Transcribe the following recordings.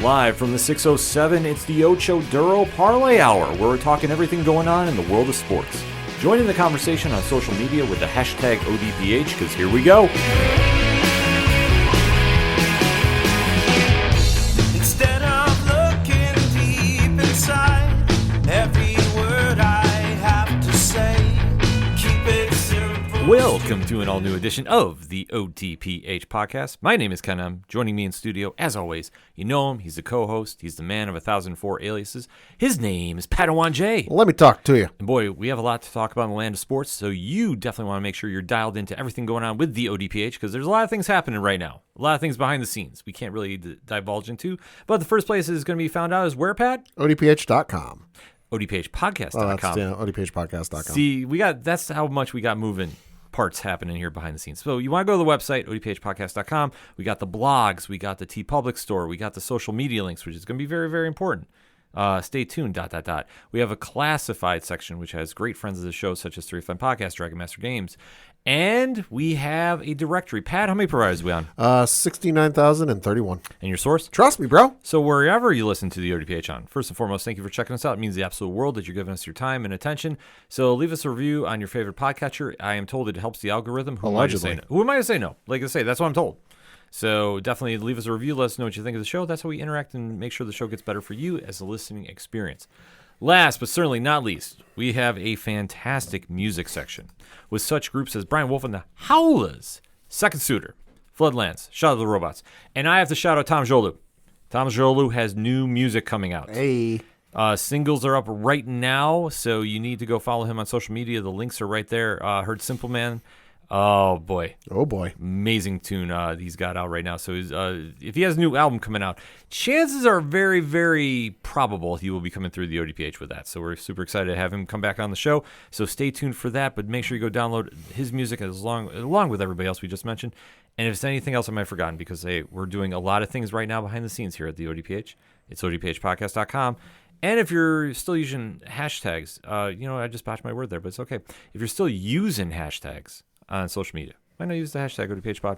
Live from the 607, it's the Ocho Duro Parlay Hour, where we're talking everything going on in the world of sports. Join in the conversation on social media with the hashtag ODPH, because here we go. Instead of looking deep inside, every word I have to say, keep it simple. Welcome to an all-new edition of the ODPH podcast. My name is Ken. Joining me in studio, as always, you know him. He's the co-host. He's the man of 1,004 aliases. His name is Padawan J. Let me talk to you. And boy, we have a lot to talk about in the land of sports, so you definitely want to make sure you're dialed into everything going on with the ODPH, because there's a lot of things happening right now. A lot of things behind the scenes we can't really divulge into. But the first place is going to be found out is where, Pat? ODPH.com. ODPHpodcast.com. ODPHpodcast.com. See, that's how much we got moving parts happening here behind the scenes. So you want to go to the website, odphpodcast.com. We got the blogs, we got the TeePublic store, we got the social media links, which is going to be very, very important. Stay tuned, ... We have a classified section, which has great friends of the show, such as 3FM Podcast, Dragon Master Games. And we have a directory. Pat, how many providers are we on? 69,031. And your source? Trust me, bro. So wherever you listen to the ODPH on, first and foremost, thank you for checking us out. It means the absolute world that you're giving us your time and attention. So leave us a review on your favorite podcatcher. I am told it helps the algorithm. Who Allegedly. am I to say no? Like I say, that's what I'm told. So definitely leave us a review. Let us know what you think of the show. That's how we interact and make sure the show gets better for you as a listening experience. Last but certainly not least, we have a fantastic music section with such groups as Brian Wolf and the Howlers, Second Suitor, Floodlands, Shout Out to the Robots. And I have to shout out Tom Jolu. Tom Jolu has new music coming out. Hey. Singles are up right now, so you need to go follow him on social media. The links are right there. Heard Simple Man. Oh, boy. Oh, boy. Amazing tune he's got out right now. So he's, if he has a new album coming out, chances are very, very probable he will be coming through the ODPH with that. So we're super excited to have him come back on the show. So stay tuned for that, but make sure you go download his music along with everybody else we just mentioned. And if it's anything else I might have forgotten, because, hey, we're doing a lot of things right now behind the scenes here at the ODPH. It's odphpodcast.com. And if you're still using hashtags, I just botched my word there, but it's okay. If you're still using hashtags on social media, why not use the hashtag ODPHpod?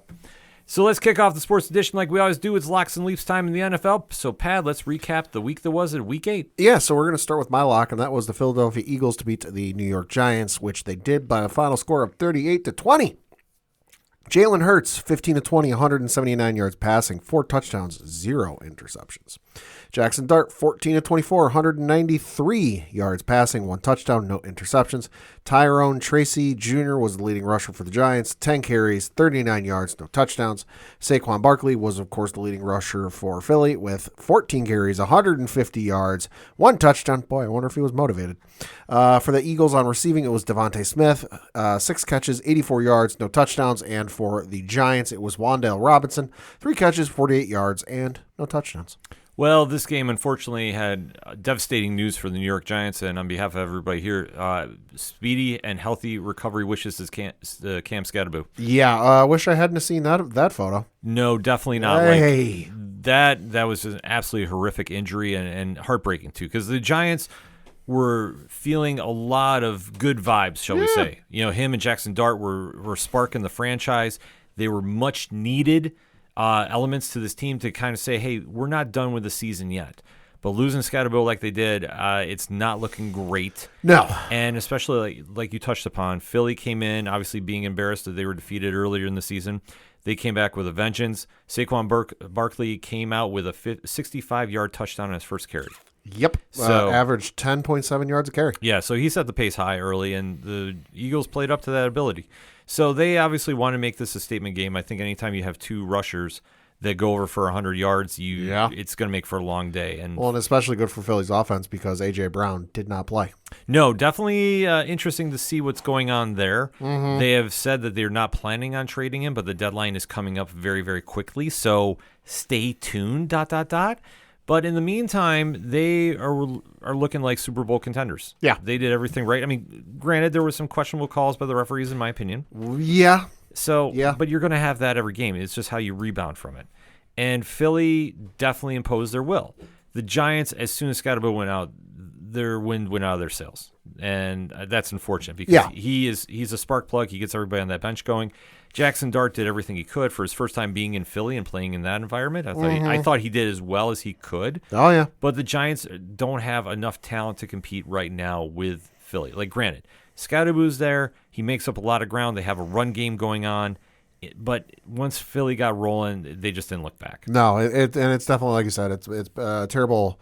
So let's kick off the sports edition like we always do. It's locks and leaps time in the NFL. So, Pad, let's recap the week that was at Week 8. Yeah, so we're going to start with my lock, and that was the Philadelphia Eagles to beat the New York Giants, which they did by a final score of 38-20. Jalen Hurts, 15-20, 179 yards passing, 4 touchdowns, 0 interceptions. Jackson Dart, 14-24, 193 yards passing, 1 touchdown, no interceptions. Tyrone Tracy Jr. was the leading rusher for the Giants, 10 carries, 39 yards, no touchdowns. Saquon Barkley was, of course, the leading rusher for Philly with 14 carries, 150 yards, 1 touchdown. Boy, I wonder if he was motivated. For the Eagles on receiving, it was Devontae Smith, 6 catches, 84 yards, no touchdowns. And for the Giants, it was Wan'Dale Robinson, 3 catches, 48 yards, and no touchdowns. Well, this game, unfortunately, had devastating news for the New York Giants, and on behalf of everybody here, speedy and healthy recovery wishes to Cam Scatterboo. Yeah, I wish I hadn't seen that photo. No, definitely not. Hey. Like, that was an absolutely horrific injury and heartbreaking, too, because the Giants were feeling a lot of good vibes, shall we say. Him and Jackson Dart were sparking the franchise. They were much needed elements to this team to kind of say, hey, we're not done with the season yet. But losing Scatterbo like they did, it's not looking great. No. And especially like you touched upon, Philly came in, obviously being embarrassed that they were defeated earlier in the season. They came back with a vengeance. Saquon Barkley came out with a 65-yard touchdown on his first carry. Yep. So averaged 10.7 yards a carry. Yeah, so he set the pace high early, and the Eagles played up to that ability. So they obviously want to make this a statement game. I think anytime you have 2 rushers that go over for 100 yards, it's going to make for a long day. And especially good for Philly's offense because A.J. Brown did not play. No, definitely interesting to see what's going on there. Mm-hmm. They have said that they're not planning on trading him, but the deadline is coming up very, very quickly. So stay tuned, ... But in the meantime, they are looking like Super Bowl contenders. Yeah. They did everything right. I mean, granted, there were some questionable calls by the referees, in my opinion. Yeah. So, but you're going to have that every game. It's just how you rebound from it. And Philly definitely imposed their will. The Giants, as soon as Scatterbo went out, their wind went out of their sails, and that's unfortunate because he's a spark plug. He gets everybody on that bench going. Jackson Dart did everything he could for his first time being in Philly and playing in that environment. I thought he did as well as he could. Oh yeah, but the Giants don't have enough talent to compete right now with Philly. Like, granted, Scadaboo's there. He makes up a lot of ground. They have a run game going on. But once Philly got rolling, they just didn't look back. No, and it's definitely, like you said, it's a terrible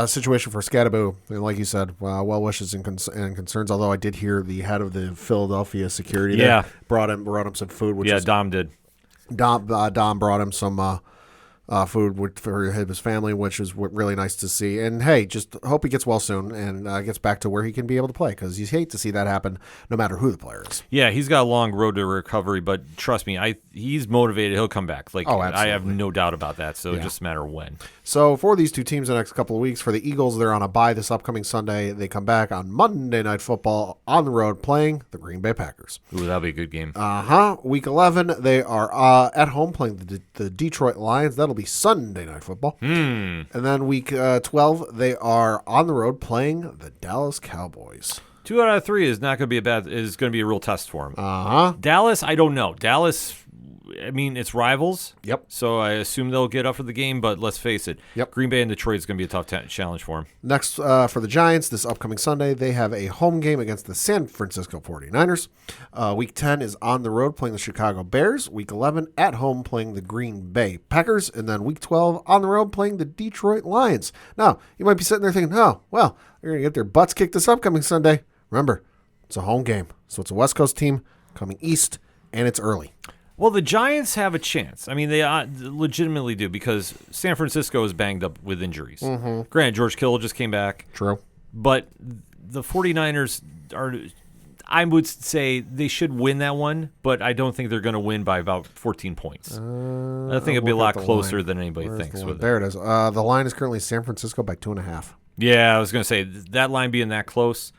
situation for Scadaboo. And like you said, well wishes and concerns. Although I did hear the head of the Philadelphia security there brought him some food. Which Dom did. Dom brought him some food for his family, which is really nice to see. And hey, just hope he gets well soon and gets back to where he can be able to play, because you hate to see that happen no matter who the player is. Yeah, he's got a long road to recovery, but trust me, he's motivated. He'll come back. I have no doubt about that. So it's just a matter of when. So for these two teams the next couple of weeks, for the Eagles, they're on a bye this upcoming Sunday. They come back on Monday Night Football on the road playing the Green Bay Packers. Ooh, that'll be a good game. Week 11, they are at home playing the Detroit Lions. That'll be Sunday Night Football. And then week 12, they are on the road playing the Dallas Cowboys. 2 out of 3 is not going to be is going to be a real test for him. Dallas, I don't know. Dallas, I mean, it's rivals. Yep. So I assume they'll get up for the game, but let's face it. Yep. Green Bay and Detroit is going to be a tough challenge for him. Next, for the Giants, this upcoming Sunday, they have a home game against the San Francisco 49ers. Week 10 is on the road playing the Chicago Bears. Week 11, at home playing the Green Bay Packers. And then week 12, on the road playing the Detroit Lions. Now, you might be sitting there thinking, oh, well, they're going to get their butts kicked this upcoming Sunday. Remember, it's a home game. So it's a West Coast team coming east, and it's early. Well, the Giants have a chance. I mean, they legitimately do, because San Francisco is banged up with injuries. Granted, George Kittle just came back. True. But the 49ers are, I would say they should win that one, but I don't think they're going to win by about 14 points. I think it'll be a lot closer than anybody thinks. There it is. The line is currently San Francisco by 2.5. Yeah, I was going to say, that line being that close,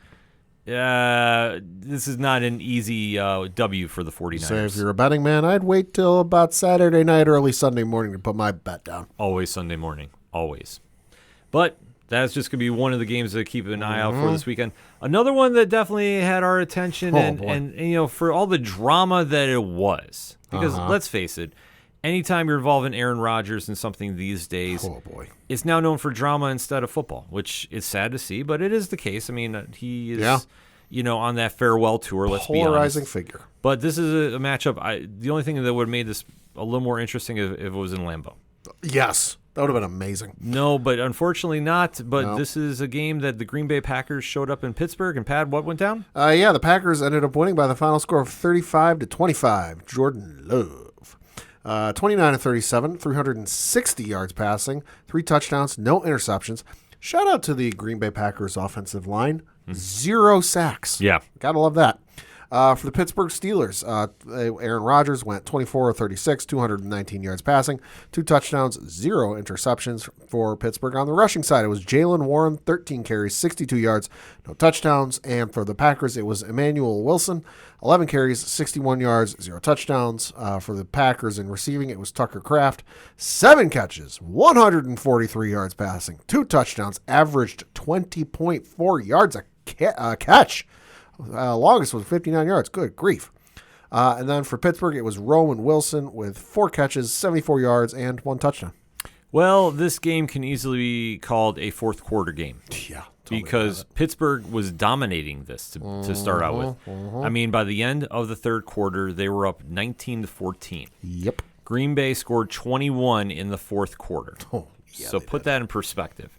this is not an easy W for the 49ers. So if you're a betting man, I'd wait till about Saturday night, early Sunday morning to put my bet down. Always Sunday morning. Always. But that's just going to be one of the games to keep an eye out for this weekend. Another one that definitely had our attention, and you know, for all the drama that it was. Because let's face it, anytime you're involving Aaron Rodgers in something these days, it's now known for drama instead of football, which is sad to see, but it is the case. I mean, he is, on that farewell tour, let's be honest. Polarizing figure. But this is a matchup. The only thing that would have made this a little more interesting if it was in Lambeau. Yes. That would have been amazing. No, but unfortunately not. But this is a game that the Green Bay Packers showed up in Pittsburgh. And Pat, what went down? The Packers ended up winning by the final score of 35-25. Jordan Love. 29-37, 360 yards passing, 3 touchdowns, no interceptions. Shout out to the Green Bay Packers offensive line. 0 sacks. Yeah. Gotta love that. For the Pittsburgh Steelers, Aaron Rodgers went 24-36, 219 yards passing, 2 touchdowns, 0 interceptions for Pittsburgh. On the rushing side, it was Jalen Warren, 13 carries, 62 yards, no touchdowns. And for the Packers, it was Emmanuel Wilson, 11 carries, 61 yards, 0 touchdowns. For the Packers in receiving, it was Tucker Kraft, 7 catches, 143 yards passing, 2 touchdowns, averaged 20.4 yards a catch. Longest was 59 yards. Good grief. And then for Pittsburgh, it was Rowan Wilson with 4 catches, 74 yards, and 1 touchdown. Well, this game can easily be called a fourth quarter game. Yeah. Because Pittsburgh was dominating this to start out with. I mean, by the end of the third quarter, they were up 19-14. Yep. Green Bay scored 21 in the fourth quarter. So put that in perspective.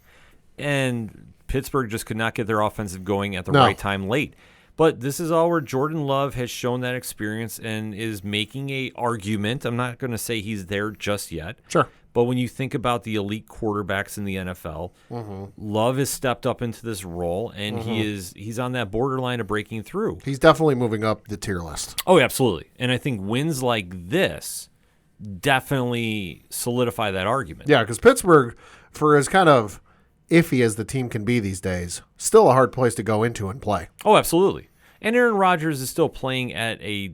And Pittsburgh just could not get their offensive going at the right time late. But this is all where Jordan Love has shown that experience and is making a argument. I'm not going to say he's there just yet. Sure. But when you think about the elite quarterbacks in the NFL, Love has stepped up into this role, and he's on that borderline of breaking through. He's definitely moving up the tier list. Oh, absolutely. And I think wins like this definitely solidify that argument. Yeah, because Pittsburgh, for as kind of iffy as the team can be these days, still a hard place to go into and play. Oh, absolutely. And Aaron Rodgers is still playing at a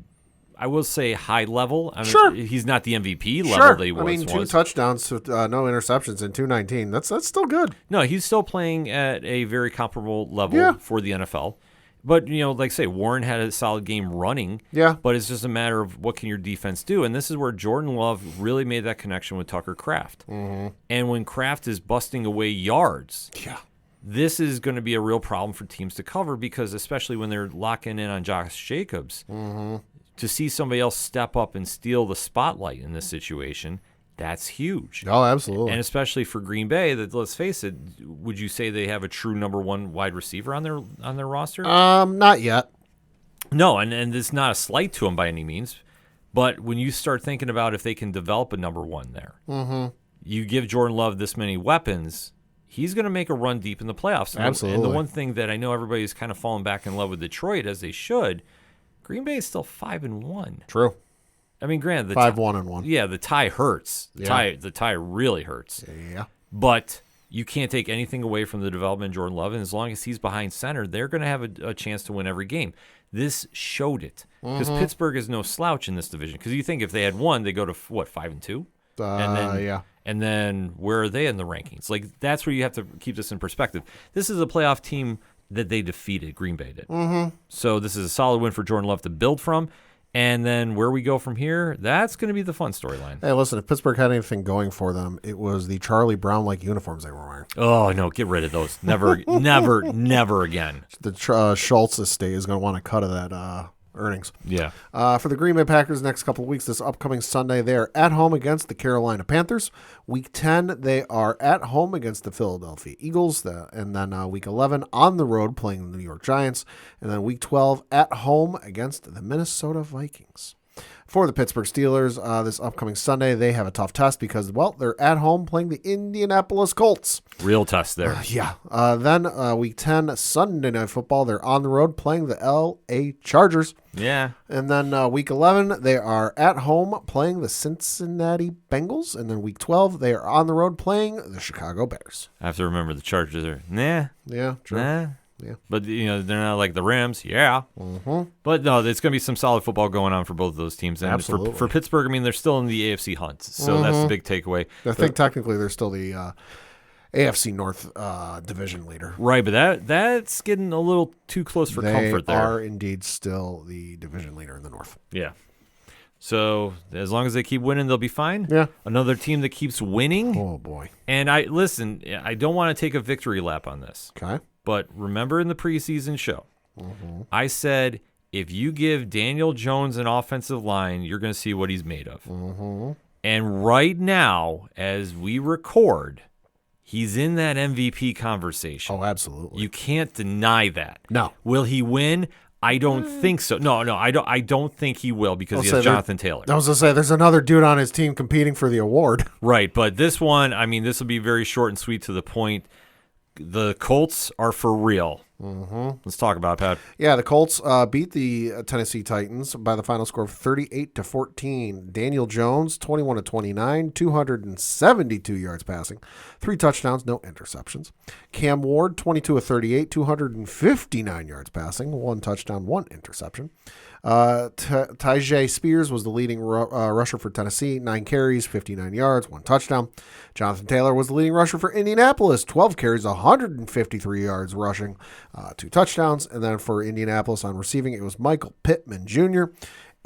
I will say high level. I mean, Sure. he's not the MVP level Sure. that he was. I mean, 2 touchdowns, no interceptions in 219. That's still good. No, he's still playing at a very comparable level Yeah. for the NFL. But, like say, Warren had a solid game running. Yeah. But it's just a matter of what can your defense do. And this is where Jordan Love really made that connection with Tucker Kraft. Mm-hmm. And when Kraft is busting away yards, Yeah. this is going to be a real problem for teams to cover because especially when they're locking in on Josh Jacobs, to see somebody else step up and steal the spotlight in this situation, that's huge. Oh, absolutely. And especially for Green Bay, that let's face it, would you say they have a true number one wide receiver on their roster? Not yet. No, and it's not a slight to them by any means. But when you start thinking about if they can develop a number one there, you give Jordan Love this many weapons, he's going to make a run deep in the playoffs. Absolutely. And the one thing that I know everybody's kind of fallen back in love with Detroit, as they should, Green Bay is still 5-1. True. I mean, granted, 5-1-1. Yeah, the tie hurts. The tie really hurts. Yeah. But you can't take anything away from the development of Jordan Love, and as long as he's behind center, they're going to have a chance to win every game. This showed it because Pittsburgh is no slouch in this division. Because you think if they had won, they go to 5-2, Yeah. and then where are they in the rankings? Like that's where you have to keep this in perspective. This is a playoff team that they defeated. Green Bay did. So this is a solid win for Jordan Love to build from. And then where we go from here, that's going to be the fun storyline. Hey, listen, if Pittsburgh had anything going for them, it was the Charlie Brown-like uniforms they were wearing. Oh, no, get rid of those. Never, never again. The Schultz estate is going to want a cut of that earnings. Yeah. For the Green Bay Packers, next couple of weeks, this upcoming Sunday, they are at home against the Carolina Panthers. Week 10, they are at home against the Philadelphia Eagles. And then week 11, on the road, playing the New York Giants. And then week 12, at home against the Minnesota Vikings. For the Pittsburgh Steelers, this upcoming Sunday, they have a tough test because, well, they're at home playing the Indianapolis Colts. Real test there. Yeah. Then week 10, Sunday Night Football, they're on the road playing the L.A. Chargers. Yeah. And then week 11, they are at home playing the Cincinnati Bengals. And then week 12, they are on the road playing the Chicago Bears. I have to remember the Chargers are, nah. Yeah, true. Nah. Yeah. But, they're not like the Rams. Yeah. But, no, there's going to be some solid football going on for both of those teams. And Absolutely. for Pittsburgh, I mean, they're still in the AFC hunt. So that's the big takeaway. I think technically they're still the AFC North division leader. Right, but that's getting a little too close for comfort there. They are indeed still the division leader in the North. Yeah. So as long as they keep winning, they'll be fine. Yeah. Another team that keeps winning. Oh, boy. And I don't want to take a victory lap on this. Okay. But remember in the preseason show, I said if you give Daniel Jones an offensive line, you're going to see what he's made of. And right now, as we record, he's in that MVP conversation. Oh, absolutely. You can't deny that. No. Will he win? I don't think so. No, I don't think he will because he has Jonathan Taylor. I was going to say, there's another dude on his team competing for the award. Right, but this one, I mean, this will be very short and sweet to the point. The Colts are for real. Let's talk about it, Pat. Yeah, the Colts beat the Tennessee Titans by the final score of 38-14. Daniel Jones, 21-29, 272 yards passing, 3 touchdowns, no interceptions. Cam Ward, 22-38, 259 yards passing, 1 touchdown, 1 interception. Tyjae Spears was the leading rusher for Tennessee, 9 carries, 59 yards, 1 touchdown. Jonathan Taylor was the leading rusher for Indianapolis, 12 carries, 153 yards rushing, 2 touchdowns. And then for Indianapolis on receiving, it was Michael Pittman Jr.,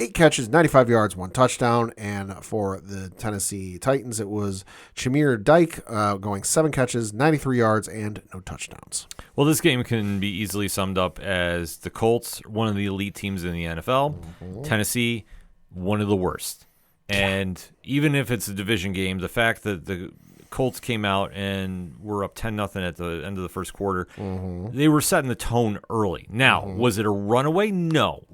8 catches, 95 yards, 1 touchdown. And for the Tennessee Titans, it was Chamir Dyke going 7 catches, 93 yards, and no touchdowns. Well, this game can be easily summed up as the Colts, one of the elite teams in the NFL. Tennessee, one of the worst. And even if it's a division game, the fact that the Colts came out and were up 10-0 at the end of the first quarter, they were setting the tone early. Now, was it a runaway? No.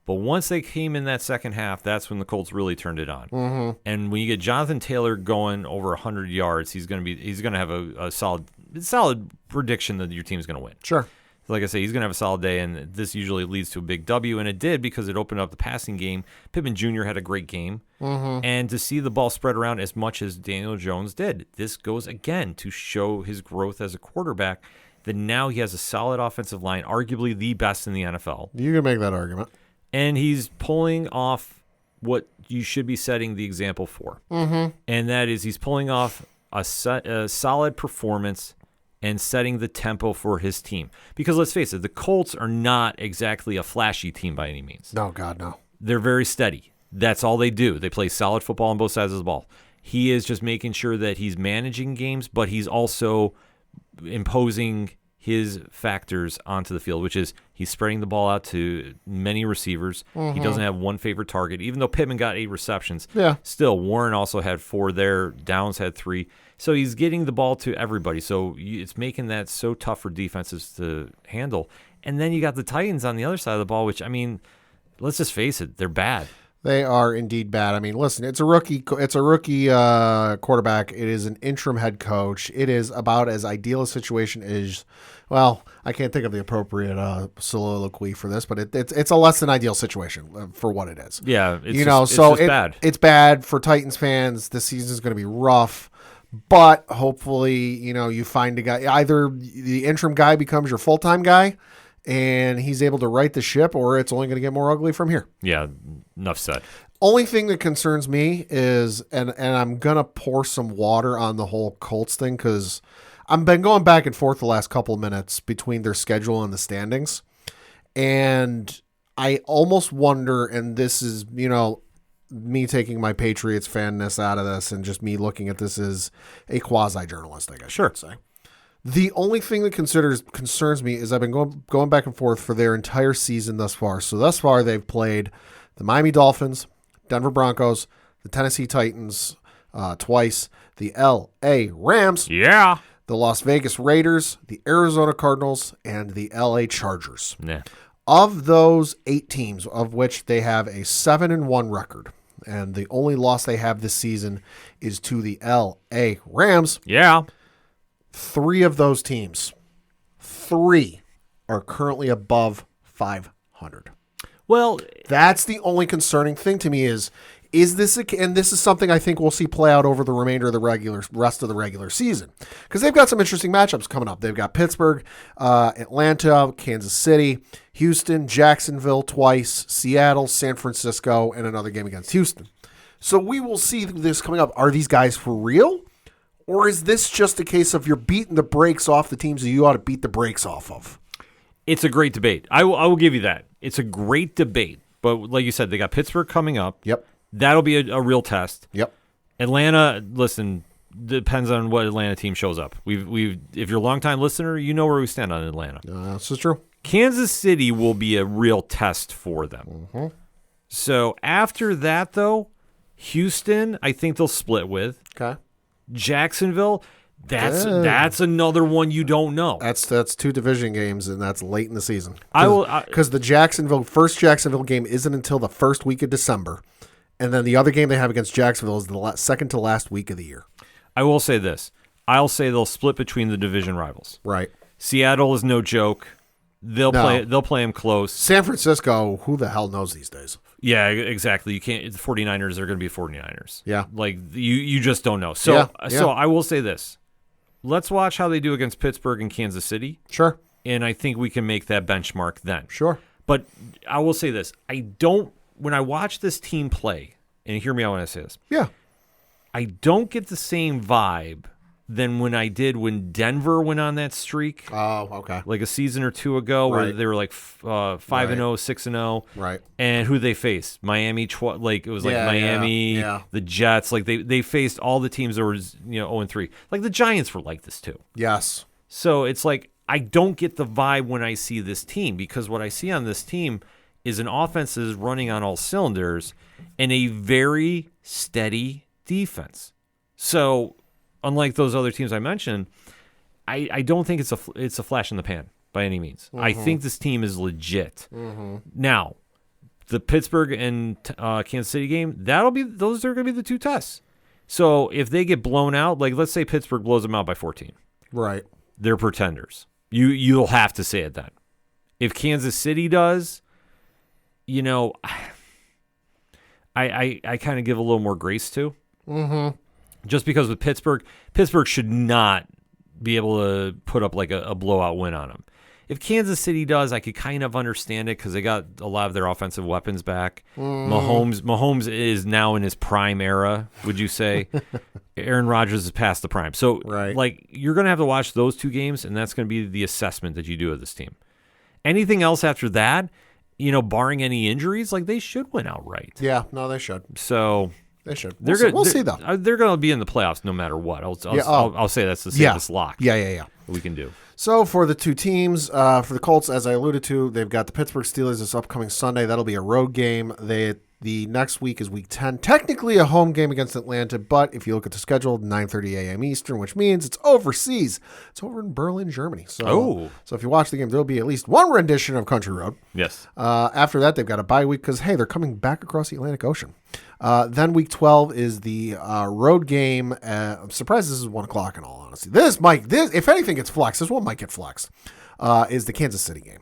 But once they came in that second half, that's when the Colts really turned it on. And when you get Jonathan Taylor going over 100 yards, he's going to have a solid prediction that your team's going to win. Sure. Like I say, he's going to have a solid day, and this usually leads to a big W, and it did because it opened up the passing game. Pittman Jr. had a great game, and to see the ball spread around as much as Daniel Jones did, this goes again to show his growth as a quarterback, that now he has a solid offensive line, arguably the best in the NFL. You can make that argument. And he's pulling off what you should be setting the example for. Mm-hmm. And that is he's pulling off a solid performance and setting the tempo for his team. Because let's face it, the Colts are not exactly a flashy team by any means. No, God, no. They're very steady. That's all they do. They play solid football on both sides of the ball. He is just making sure that he's managing games, but he's also imposing his factors onto the field, which is he's spreading the ball out to many receivers. He doesn't have one favorite target, even though Pittman got 8 receptions. Yeah. Still, Warren also had 4 there. Downs had 3. So he's getting the ball to everybody. So it's making that so tough for defenses to handle. And then you got the Titans on the other side of the ball, which, I mean, let's just face it, they're bad. They are indeed bad. I mean, listen, it's a rookie quarterback. It is an interim head coach. It is about as ideal a situation as, well, I can't think of the appropriate soliloquy for this, but it's a less than ideal situation for what it is. Yeah, it's bad. It's bad for Titans fans. This season is going to be rough, but hopefully, you find a guy. Either the interim guy becomes your full-time guy, and he's able to right the ship, or it's only going to get more ugly from here. Yeah, enough said. Only thing that concerns me is, and I'm going to pour some water on the whole Colts thing, because I've been going back and forth the last couple of minutes between their schedule and the standings, and I almost wonder, and this is, me taking my Patriots fanness out of this and just me looking at this as a quasi-journalist, I guess you could say. The only thing that concerns me is I've been going back and forth for their entire season thus far. So thus far, they've played the Miami Dolphins, Denver Broncos, the Tennessee Titans twice, the L.A. Rams, the Las Vegas Raiders, the Arizona Cardinals, and the L.A. Chargers. Yeah. Of those 8 teams, of which they have a 7-1 record, and the only loss they have this season is to the L.A. Rams. Yeah. 3 of those teams, 3 are currently above 500. Well, that's the only concerning thing to me is this and this is something I think we'll see play out over the remainder of the rest of the regular season, because they've got some interesting matchups coming up. They've got Pittsburgh, Atlanta, Kansas City, Houston, Jacksonville twice, Seattle, San Francisco, and another game against Houston. So we will see this coming up. Are these guys for real? Or is this just a case of you're beating the brakes off the teams that you ought to beat the brakes off of? It's a great debate. I will give you that. It's a great debate. But like you said, they got Pittsburgh coming up. Yep. That'll be a real test. Yep. Atlanta, listen, depends on what Atlanta team shows up. We've if you're a longtime listener, you know where we stand on Atlanta. This is true. Kansas City will be a real test for them. Mm-hmm. So after that, though, Houston, I think they'll split with. Okay. Jacksonville, that's another one you don't know. That's 2 division games, and that's late in the season. Because the first Jacksonville game isn't until the first week of December, and then the other game they have against Jacksonville is the second to last week of the year. I will say this. I'll say they'll split between the division rivals. Right. Seattle is no joke. They'll play them close. San Francisco, who the hell knows these days? Yeah, exactly. You can't. The 49ers are going to be 49ers. Yeah. Like you just don't know. So so I will say this. Let's watch how they do against Pittsburgh and Kansas City. Sure. And I think we can make that benchmark then. Sure. But I will say this. When I watch this team play, and hear me out when I say this. Yeah. I don't get the same vibe than when I did when Denver went on that streak. Oh, okay. Like a season or 2 ago, where they were like 5-0, 6-0. Right. And who they faced? Miami. It was like Miami, the Jets. Like they faced all the teams that were 0-3. Like the Giants were like this too. Yes. So it's like I don't get the vibe when I see this team, because what I see on this team is an offense that is running on all cylinders and a very steady defense. So unlike those other teams I mentioned, I don't think it's a flash in the pan by any means. Mm-hmm. I think this team is legit. Mm-hmm. Now, the Pittsburgh and Kansas City game, those are going to be the 2 tests. So if they get blown out, like let's say Pittsburgh blows them out by 14, right? They're pretenders. You'll have to say it then. If Kansas City does, I kind of give a little more grace to. Mm-hmm. Just because with Pittsburgh should not be able to put up like a blowout win on them. If Kansas City does, I could kind of understand it because they got a lot of their offensive weapons back. Mahomes is now in his prime era, would you say? Aaron Rodgers is past the prime. So, Right. you're going to have to watch those two games, and that's going to be the assessment that you do of this team. Anything else after that, barring any injuries, they should win outright. Yeah, no, they should. So They should. we'll see though. They're going to be in the playoffs no matter what. I'll say that's the safest lock. Yeah. We can do. So for the two teams, for the Colts, as I alluded to, they've got the Pittsburgh Steelers this upcoming Sunday. That'll be a road game. The next week is Week 10. Technically a home game against Atlanta, but if you look at the schedule, 9:30 a.m. Eastern, which means it's overseas. It's over in Berlin, Germany. So if you watch the game, there'll be at least one rendition of Country Road. Yes. After that, they've got a bye week because, hey, they're coming back across the Atlantic Ocean. Then Week 12 is the road game. I'm surprised this is 1 o'clock in all honesty. This, if anything gets flexed, this one might get flexed, is the Kansas City game.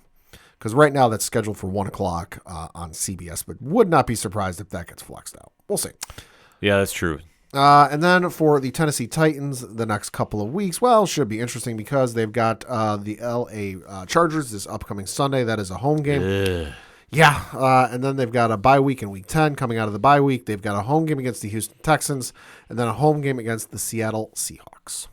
Because right now that's scheduled for 1 o'clock on CBS, but would not be surprised if that gets flexed out. We'll see. Yeah, that's true. And then for the Tennessee Titans, the next couple of weeks, should be interesting because they've got the LA Chargers this upcoming Sunday. That is a home game. Ugh. Yeah, and then they've got a bye week in Week 10. Coming out of the bye week, they've got a home game against the Houston Texans, and then a home game against the Seattle Seahawks.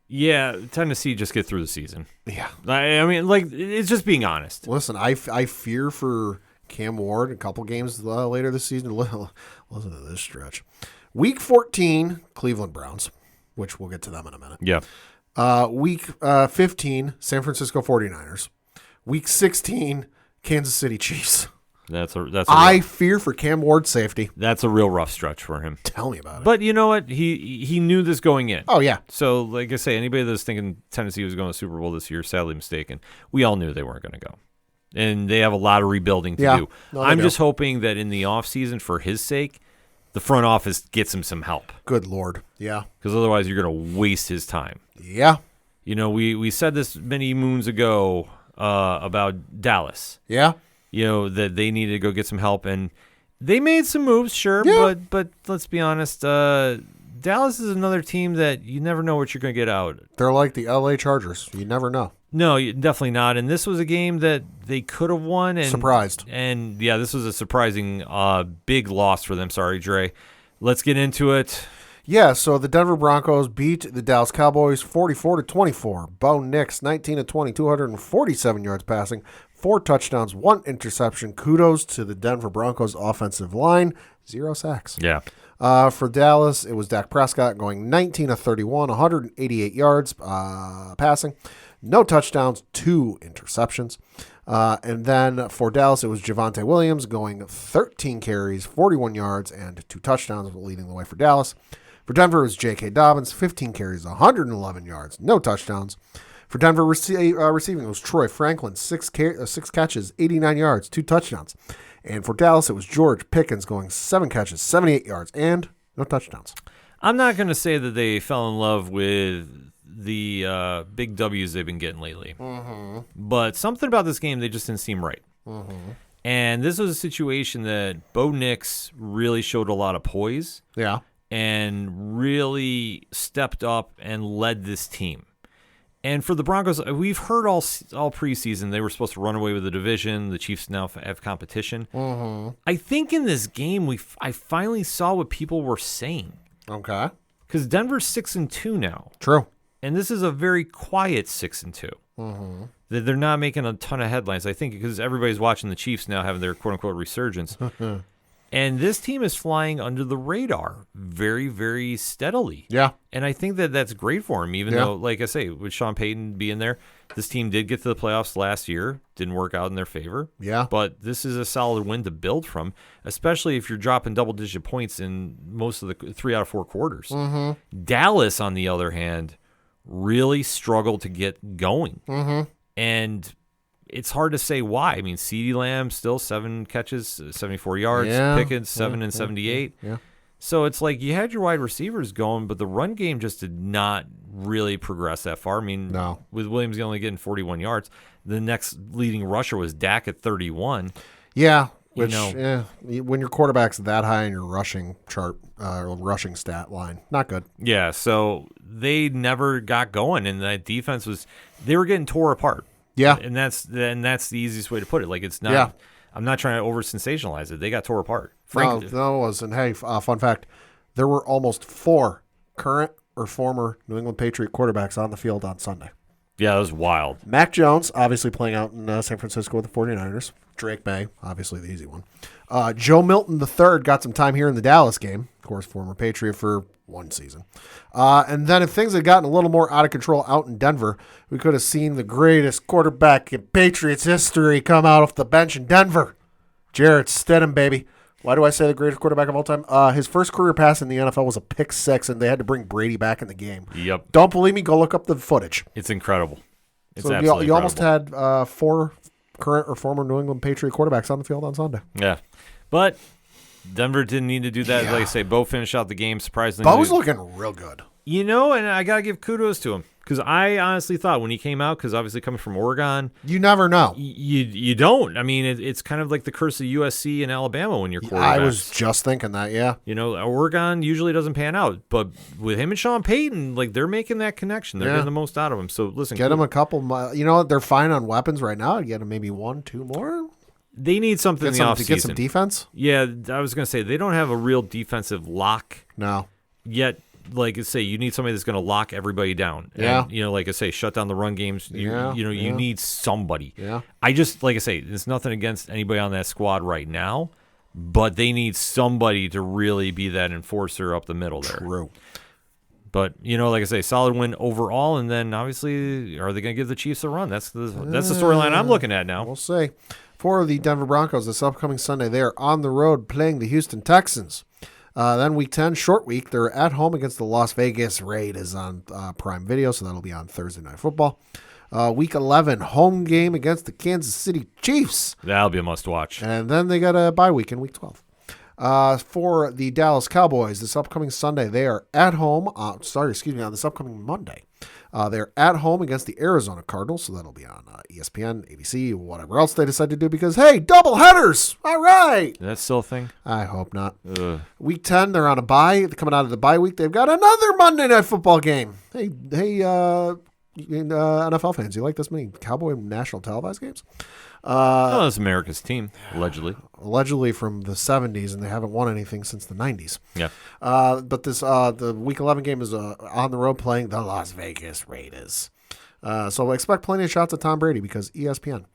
Yeah, Tennessee just get through the season. Yeah. I mean, it's just being honest. Listen, I fear for Cam Ward a couple games later this season. Listen to this stretch. Week 14, Cleveland Browns, which we'll get to them in a minute. Yeah. Week 15, San Francisco 49ers. Week 16, Kansas City Chiefs. I fear for Cam Ward's safety. That's a real rough stretch for him. Tell me about it. But you know what? He knew this going in. Oh, yeah. So, like I say, anybody that's thinking Tennessee was going to the Super Bowl this year is sadly mistaken. We all knew they weren't going to go. And they have a lot of rebuilding to do. No, I'm just hoping that in the offseason, for his sake, the front office gets him some help. Good Lord. Yeah. Because otherwise you're going to waste his time. Yeah. We said this many moons ago about Dallas. Yeah. That they needed to go get some help, and they made some moves, sure, but let's be honest, Dallas is another team that you never know what you're going to get out. They're like the LA Chargers. You never know. No, definitely not. And this was a game that they could have won. And surprised. And yeah, this was a surprising big loss for them. Sorry, Dre. Let's get into it. Yeah, so the Denver Broncos beat the Dallas Cowboys 44-24. Bo Nix, 19 of 20, 247 yards passing, 4 touchdowns, 1 interception. Kudos to the Denver Broncos offensive line, 0 sacks. Yeah. For Dallas, it was Dak Prescott going 19 of 31, 188 yards passing, no touchdowns, 2 interceptions. And then for Dallas, it was Javonte Williams going 13 carries, 41 yards, and 2 touchdowns, leading the way for Dallas. For Denver, it was J.K. Dobbins, 15 carries, 111 yards, no touchdowns. For Denver receiving, it was Troy Franklin, 6 catches, 89 yards, 2 touchdowns. And for Dallas, it was George Pickens going 7 catches, 78 yards, and no touchdowns. I'm not going to say that they fell in love with the big W's they've been getting lately. Mm-hmm. But something about this game, they just didn't seem right. Mm-hmm. And this was a situation that Bo Nix really showed a lot of poise. Yeah. And really stepped up and led this team. And for the Broncos, we've heard all preseason they were supposed to run away with the division. The Chiefs now have competition. Mm-hmm. I think in this game, I finally saw what people were saying. Okay. Because Denver's 6-2 now. True. And this is a very quiet 6-2. Mm-hmm. They're not making a ton of headlines, I think, because everybody's watching the Chiefs now having their quote-unquote resurgence. And this team is flying under the radar very, very steadily. Yeah. And I think that that's great for him, even though, like I say, with Sean Payton being there, this team did get to the playoffs last year. Didn't work out in their favor. Yeah. But this is a solid win to build from, especially if you're dropping double-digit points in most of the 3 out of 4 quarters. Mm-hmm. Dallas, on the other hand, really struggled to get going. Mm-hmm. And it's hard to say why. I mean, CeeDee Lamb still 7 catches, 74 yards. Yeah. Pickens 7 and 78. Yeah. So it's like you had your wide receivers going, but the run game just did not really progress that far. I mean, No. with Williams only getting 41 yards, the next leading rusher was Dak at 31. Yeah. You Which, know. when your quarterback's that high in your rushing chart, rushing stat line, not good. Yeah, so they never got going, and that defense they were getting tore apart. Yeah. and that's the easiest way to put it. Like it's not. Yeah. I'm not trying to over sensationalize it. They got tore apart. No, Frank, no, it wasn't. Hey, fun fact: there were almost 4 current or former New England Patriot quarterbacks on the field on Sunday. yeah, that was wild. Mac Jones, obviously playing out in San Francisco with the 49ers. Drake May, obviously the easy one. Joe Milton III got some time here in the Dallas game. Of course, former Patriot for 1 season. And then if things had gotten a little more out of control out in Denver, we could have seen the greatest quarterback in Patriots history come out off the bench in Denver. Jarrett Stidham, baby. Why do I say the greatest quarterback of all time? His first career pass in the NFL was a pick 6, and they had to bring Brady back in the game. Yep, Don't believe me? Go look up the footage. it's incredible. It's So absolutely you almost incredible. had 4 current or former New England Patriot quarterbacks on the field on Sunday. Yeah, but Denver didn't need to do that. Yeah. Like I say, Bo finished out the game surprisingly. Bo's looking real good. You know, and I gotta give kudos to him because I honestly thought when he came out, because obviously coming from Oregon, You never know. you don't. I mean, it's kind of like the curse of USC and Alabama when you're quarterbacks. I was just thinking that, yeah. You know, Oregon usually doesn't pan out, but with him and Sean Payton, like they're making that connection. They're Yeah. getting the most out of him. So listen, Get him a couple. You know what? They're fine on weapons right now. Get him maybe 1, 2 more. they need something in the To get some offseason. defense. Yeah, I was gonna say they don't have a real defensive lock No. yet. Like I say, you need somebody that's going to lock everybody down. Yeah. And, you know, like I say, shut down the run games. You Yeah. need somebody. Yeah. I just, like I say, there's nothing against anybody on that squad right now, but they need somebody to really be that enforcer up the middle there. True. But, you know, like I say, solid win overall. And then obviously, are they going to give the Chiefs a run? That's the storyline I'm looking at now. We'll see. For the Denver Broncos this upcoming Sunday, they are on the road playing the Houston Texans. Then week 10, short week, they're at home against the Las Vegas Raiders on Prime Video, so that'll be on Thursday Night Football. Week 11, home game against the Kansas City Chiefs. That'll be a must watch. And then they got a bye week in week 12. For the Dallas Cowboys, this upcoming Sunday, they are at home. On this upcoming Monday. They're at home against the Arizona Cardinals, so that'll be on ESPN, ABC, whatever else they decide to do because, hey, double headers. All right. Is that still a thing? I hope not. Ugh. Week 10, they're on a bye. Coming out of the bye week, they've got another Monday Night Football game. Hey, NFL fans, you like this many Cowboy national televised games? Oh, that's America's team, allegedly. Allegedly from the 70s, and they haven't won anything since the 90s. Yeah. But this the Week 11 game is on the road playing the Las Vegas Raiders. So expect plenty of shots at Tom Brady because ESPN.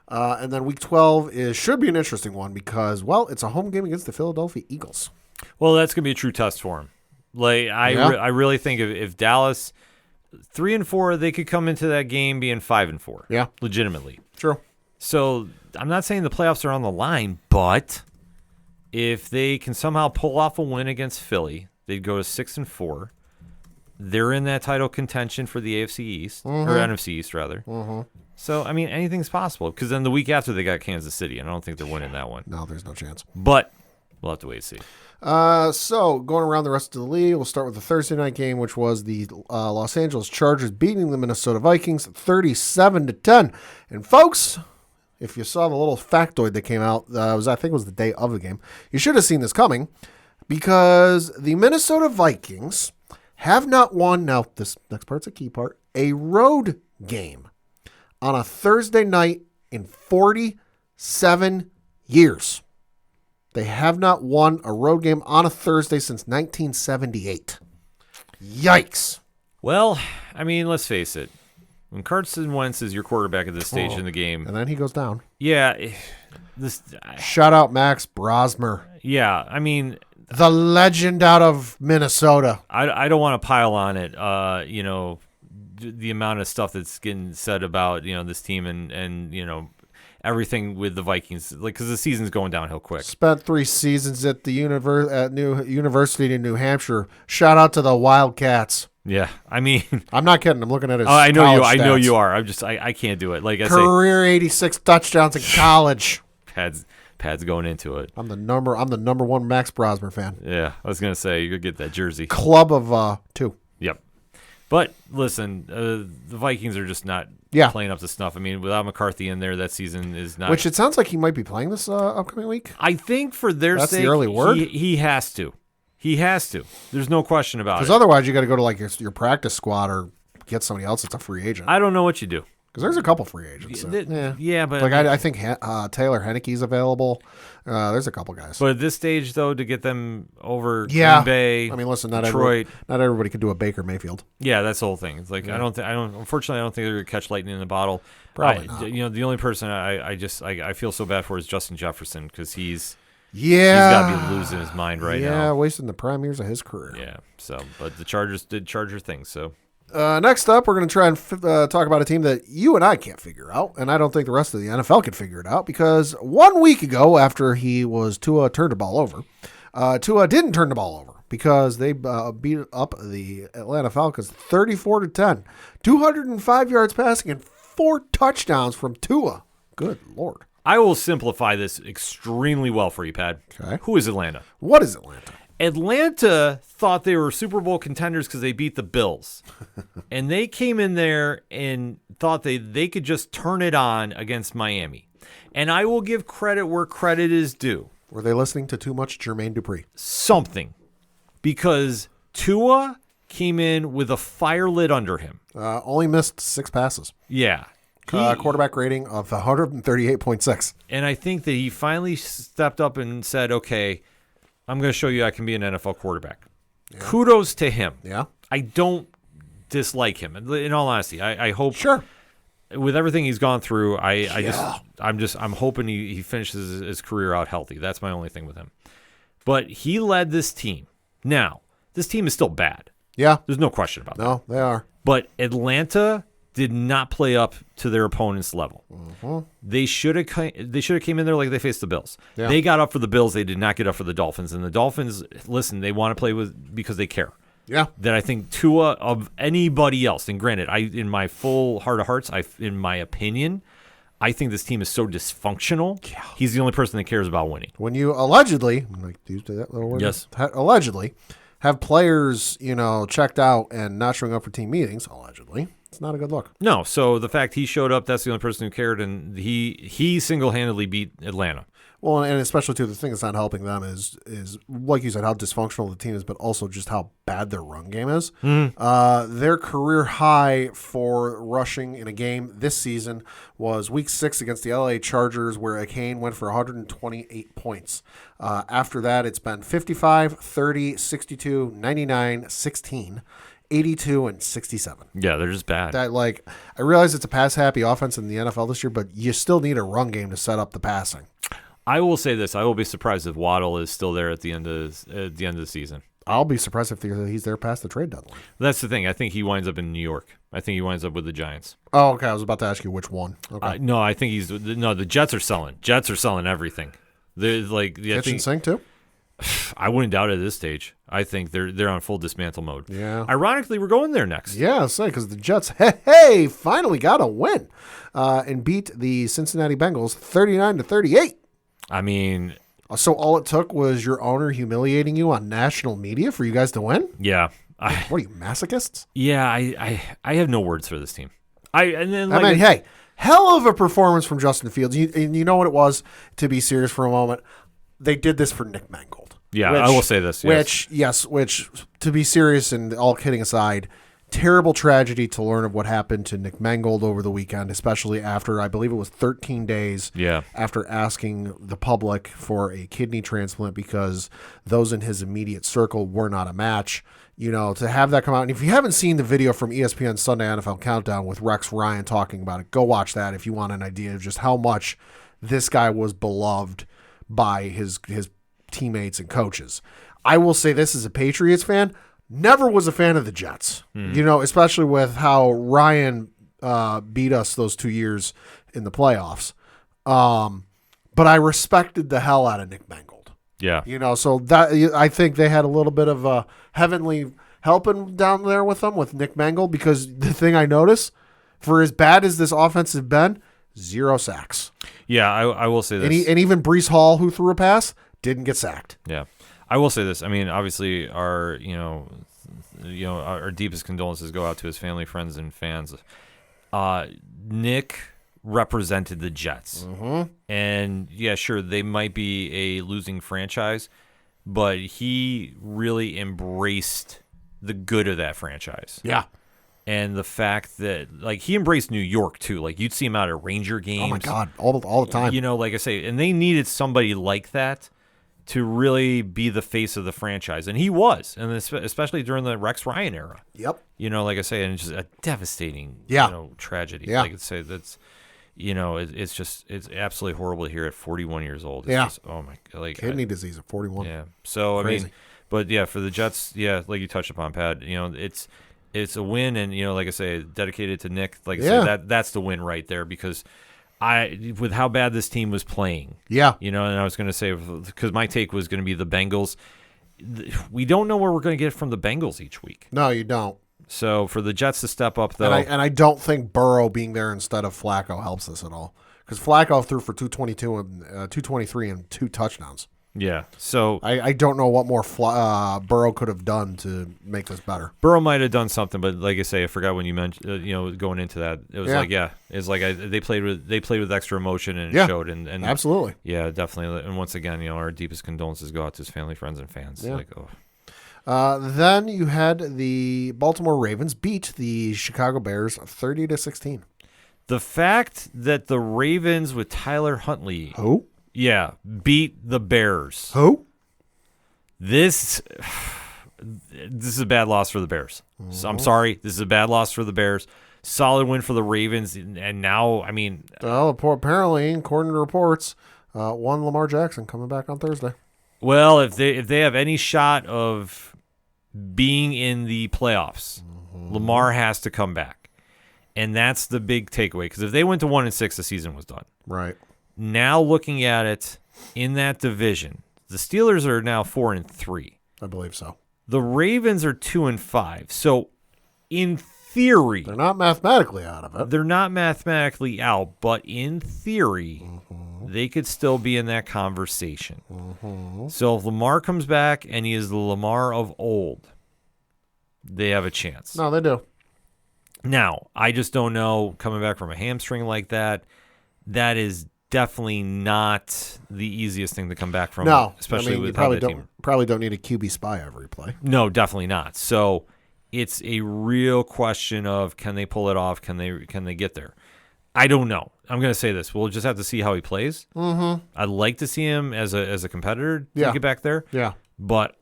And then Week 12 should be an interesting one because, well, it's a home game against the Philadelphia Eagles. Well, that's gonna be a true test for him. Like I really think if Dallas 3-4, they could come into that game being 5-4. Yeah. Legitimately. True. So I'm not saying the playoffs are on the line, but if they can somehow pull off a win against Philly, they'd go to 6-4. They're in that title contention for the AFC East or NFC East rather. So I mean, anything's possible because then the week after they got Kansas City, and I don't think they're winning that one. No, there's no chance. But we'll have to wait and see. So going around the rest of the league, we'll start with the Thursday night game, which was the Los Angeles Chargers beating the Minnesota Vikings 37-10. And folks, if you saw the little factoid that came out, I think it was the day of the game, you should have seen this coming because the Minnesota Vikings have not won, now this next part's a key part, a road game on a Thursday night in 47 years. They have not won a road game on a Thursday since 1978. Yikes. Well, I mean, let's face it. When Carson Wentz is your quarterback at this stage in the game, And then he goes down. yeah, this, Shout out Max Brosmer, yeah. I mean, the legend out of Minnesota. I don't want to pile on it. You know, the amount of stuff that's getting said about this team and everything with the Vikings, like because the season's going downhill quick. Spent 3 seasons at the University in New Hampshire. Shout out to the Wildcats. Yeah, I mean, I'm not kidding. I'm looking at his I know you. I college know stats. you are. I'm just I can't do it. Like I say, Career 86 touchdowns in college. Pad's going into it. I'm the number 1 Max Brosmer fan. Yeah, I was gonna say you could get that jersey. Club of 2. Yep. But listen, the Vikings are just not Yeah. playing up to snuff. I mean, without McCarthy in there, that season is not. Which it sounds like he might be playing this upcoming week. I think for their That's the sake, early word? He has to. He has to. There's no question about Because it. otherwise you got to go to like your practice squad or get somebody else that's a free agent. I don't know what you do Because there's a couple free agents. So, yeah, but like I think Taylor Heineke's available. There's a couple guys. But at this stage, though, to get them over Yeah. Green Bay, I mean, listen, Detroit, not everybody could do a Baker Mayfield. yeah, that's the whole thing. It's like unfortunately, I don't think they're gonna catch lightning in a bottle. Probably not. You know, the only person I feel so bad for is Justin Jefferson because he's Yeah. got to be losing his mind right now. Yeah, wasting the prime years of his career. Yeah. So, but the Chargers did Charger things. So. Next up, we're going to try and talk about a team that you and I can't figure out, and I don't think the rest of the NFL can figure it out, because 1 week ago, after Tua turned the ball over, Tua didn't turn the ball over because they beat up the Atlanta Falcons 34-10. 205 yards passing and 4 touchdowns from Tua. Good Lord. I will simplify this extremely well for you, Pat. Okay. Who is Atlanta? What is Atlanta? Atlanta thought they were Super Bowl contenders because they beat the Bills. And they came in there and thought they could just turn it on against Miami. And I will give credit where credit is due. Were they listening to too much Jermaine Dupri? Something. Because Tua came in with a fire lit under him. Only missed 6 passes. Yeah. Quarterback rating of 138.6. And I think that he finally stepped up and said, okay, I'm going to show you I can be an NFL quarterback. Yeah. Kudos to him. Yeah. I don't dislike him. In all honesty, I hope. Sure. With everything he's gone through, I'm hoping he finishes his career out healthy. That's my only thing with him. But he led this team. Now, this team is still bad. Yeah. There's no question about that. No, they are. But Atlanta did not play up to their opponent's level. Mm-hmm. They should have came in there like they faced the Bills. Yeah. They got up for the Bills. They did not get up for the Dolphins. And the Dolphins, listen, they want to play because they care. Yeah. That I think Tua of anybody else, and granted, in my full heart of hearts, in my opinion, I think this team is so dysfunctional. Yeah. He's the only person that cares about winning. When you allegedly, like use that little word, yes, allegedly have players, checked out and not showing up for team meetings, allegedly, it's not a good look. No, so the fact he showed up, that's the only person who cared, and he single-handedly beat Atlanta. Well, and especially too, the thing that's not helping them is like you said, how dysfunctional the team is, but also just how bad their run game is. Their career high for rushing in a game this season was Week 6 against the LA Chargers, where Kane went for 128 points. After that, it's been 55, 30, 62, 99, 16. 82 and 67. Yeah, they're just bad. I realize it's a pass-happy offense in the NFL this year, but you still need a run game to set up the passing. I will say this: I will be surprised if Waddle is still there at the end of the season. I'll be surprised if he's there past the trade deadline. That's the thing. I think he winds up in New York. I think he winds up with the Giants. Oh, okay. I was about to ask you which one. Okay. No, I think the Jets are selling. Jets are selling everything. They're like Kitchen sink too. I wouldn't doubt it at this stage. I think they're on full dismantle mode. Yeah. Ironically, we're going there next. Yeah, I'll say, because the Jets, finally got a win and beat the Cincinnati Bengals 39-38. I mean, so all it took was your owner humiliating you on national media for you guys to win? Yeah. What are you, masochists? Yeah, I have no words for this team. Hey, hell of a performance from Justin Fields. You know what it was, to be serious for a moment? They did this for Nick Mangold. Yeah, I will say this. Yes. Which, to be serious and all kidding aside, terrible tragedy to learn of what happened to Nick Mangold over the weekend, especially after, I believe it was 13 days after asking the public for a kidney transplant because those in his immediate circle were not a match. To have that come out. And if you haven't seen the video from ESPN Sunday NFL Countdown with Rex Ryan talking about it, go watch that if you want an idea of just how much this guy was beloved by his teammates and coaches. I will say this as a Patriots fan, never was a fan of the Jets, especially with how Ryan beat us those 2 years in the playoffs. But I respected the hell out of Nick Mangold. Yeah. So that I think they had a little bit of a heavenly helping down there with them with Nick Mangold, because the thing I notice, for as bad as this offense has been, 0 sacks. Yeah, I will say this. And even Breece Hall, who threw a pass, didn't get sacked. Yeah. I will say this. I mean, obviously, our deepest condolences go out to his family, friends, and fans. Nick represented the Jets, and yeah, sure, they might be a losing franchise, but he really embraced the good of that franchise. Yeah. And the fact that, like, he embraced New York, too. Like, you'd see him out at Ranger games. Oh, my God. All the time. You know, like I say, and they needed somebody like that to really be the face of the franchise. And he was, and especially during the Rex Ryan era. Yep. You know, like I say, and it's just a devastating, Yeah. you know, tragedy. Yeah. Like I say, that's, you know, it's absolutely horrible to hear at 41 years old. It's Yeah. just, oh, my, like. Kidney disease at 41. Yeah. So, Crazy. I mean, but yeah, for the Jets, yeah, like you touched upon, Pat, you know, it's a win, and, you know, like I say, dedicated to Nick. Like I say, that's the win right there, because with how bad this team was playing. Yeah. You know, and I was going to say, because my take was going to be the Bengals. We don't know where we're going to get from the Bengals each week. No, you don't. So for the Jets to step up, though. And I don't think Burrow being there instead of Flacco helps us at all. Because Flacco threw for 222 and 223 and 2 touchdowns. Yeah. So I don't know what more Burrow could have done to make this better. Burrow might have done something, but like I say, I forgot when you mentioned, you know, going into that, it was they played with extra emotion, and it showed. And absolutely. Yeah, definitely. And once again, you know, our deepest condolences go out to his family, friends, and fans. Yeah. Like, oh. Then you had the Baltimore Ravens beat the Chicago Bears 30-16. The fact that the Ravens with Tyler Huntley, Who? yeah, beat the Bears. Who? This is a bad loss for the Bears. So I'm sorry. This is a bad loss for the Bears. Solid win for the Ravens, and now, I mean, Well, apparently, according to reports, one Lamar Jackson coming back on Thursday. well, if they have any shot of being in the playoffs, Lamar has to come back, and that's the big takeaway. Because if they went to 1-6, the season was done. Right. Now looking at it in that division, the Steelers are now 4-3. I believe so. The Ravens are 2-5. So in theory, They're not mathematically out of it. they're not mathematically out, but in theory, they could still be in that conversation. So if Lamar comes back and he is the Lamar of old, they have a chance. No, they do. Now, I just don't know, coming back from a hamstring like that, that is definitely not the easiest thing to come back from. No, especially you with probably how the team. probably don't need a QB spy every play. No, definitely not. So it's a real question of, can they pull it off? Can they get there? I don't know. I'm going to say this. We'll just have to see how he plays. Mm-hmm. I'd like to see him as a competitor to get back there. Yeah. But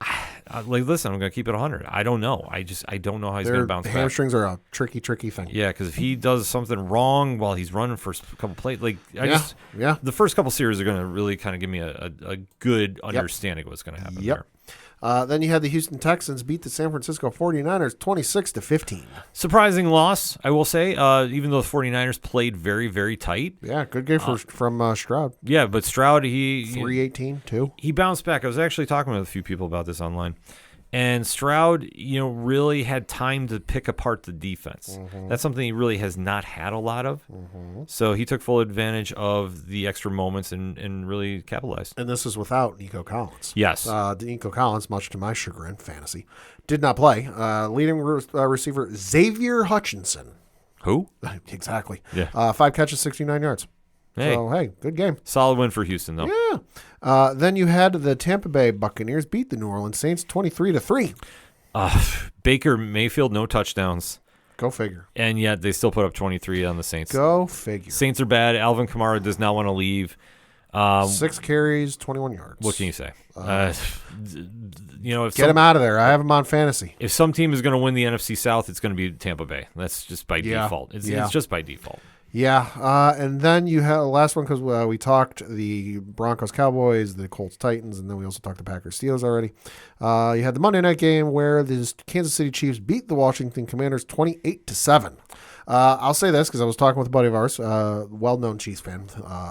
like, listen, I'm going to keep it 100. I don't know. I don't know how he's going to bounce back. Hamstrings are a tricky thing. Yeah, because if he does something wrong while he's running for a couple plays, like the first couple series are going to really kind of give me a good understanding of what's going to happen there. Then you had the Houston Texans beat the San Francisco 49ers 26-15. Surprising loss, I will say, even though the 49ers played very, very tight. Yeah, good game from Stroud. Yeah, but Stroud, he 318 too. He bounced back. I was actually talking with a few people about this online. And Stroud, really had time to pick apart the defense. That's something he really has not had a lot of. So he took full advantage of the extra moments and really capitalized. And this is without Nico Collins. Yes. Nico Collins, much to my chagrin, fantasy, did not play. Leading receiver Xavier Hutchinson. Who? Exactly. Yeah. 5 catches, 69 yards. Hey. So, hey, good game. Solid win for Houston, though. Yeah. Then you had the Tampa Bay Buccaneers beat the New Orleans Saints 23-3. Baker Mayfield, no touchdowns. Go figure. And yet they still put up 23 on the Saints. Go figure. Saints are bad. Alvin Kamara does not want to leave. 6 carries, 21 yards. What can you say? If Get him out of there. I have him on fantasy. If some team is going to win the NFC South, it's going to be Tampa Bay. That's just by default. It's just by default. Yeah, and then you had the last one because we talked the Broncos Cowboys, the Colts Titans, and then we also talked the Packers Steelers already. You had the Monday night game where the Kansas City Chiefs beat the Washington Commanders 28-7. I'll say this because I was talking with a buddy of ours, well-known Chiefs fan,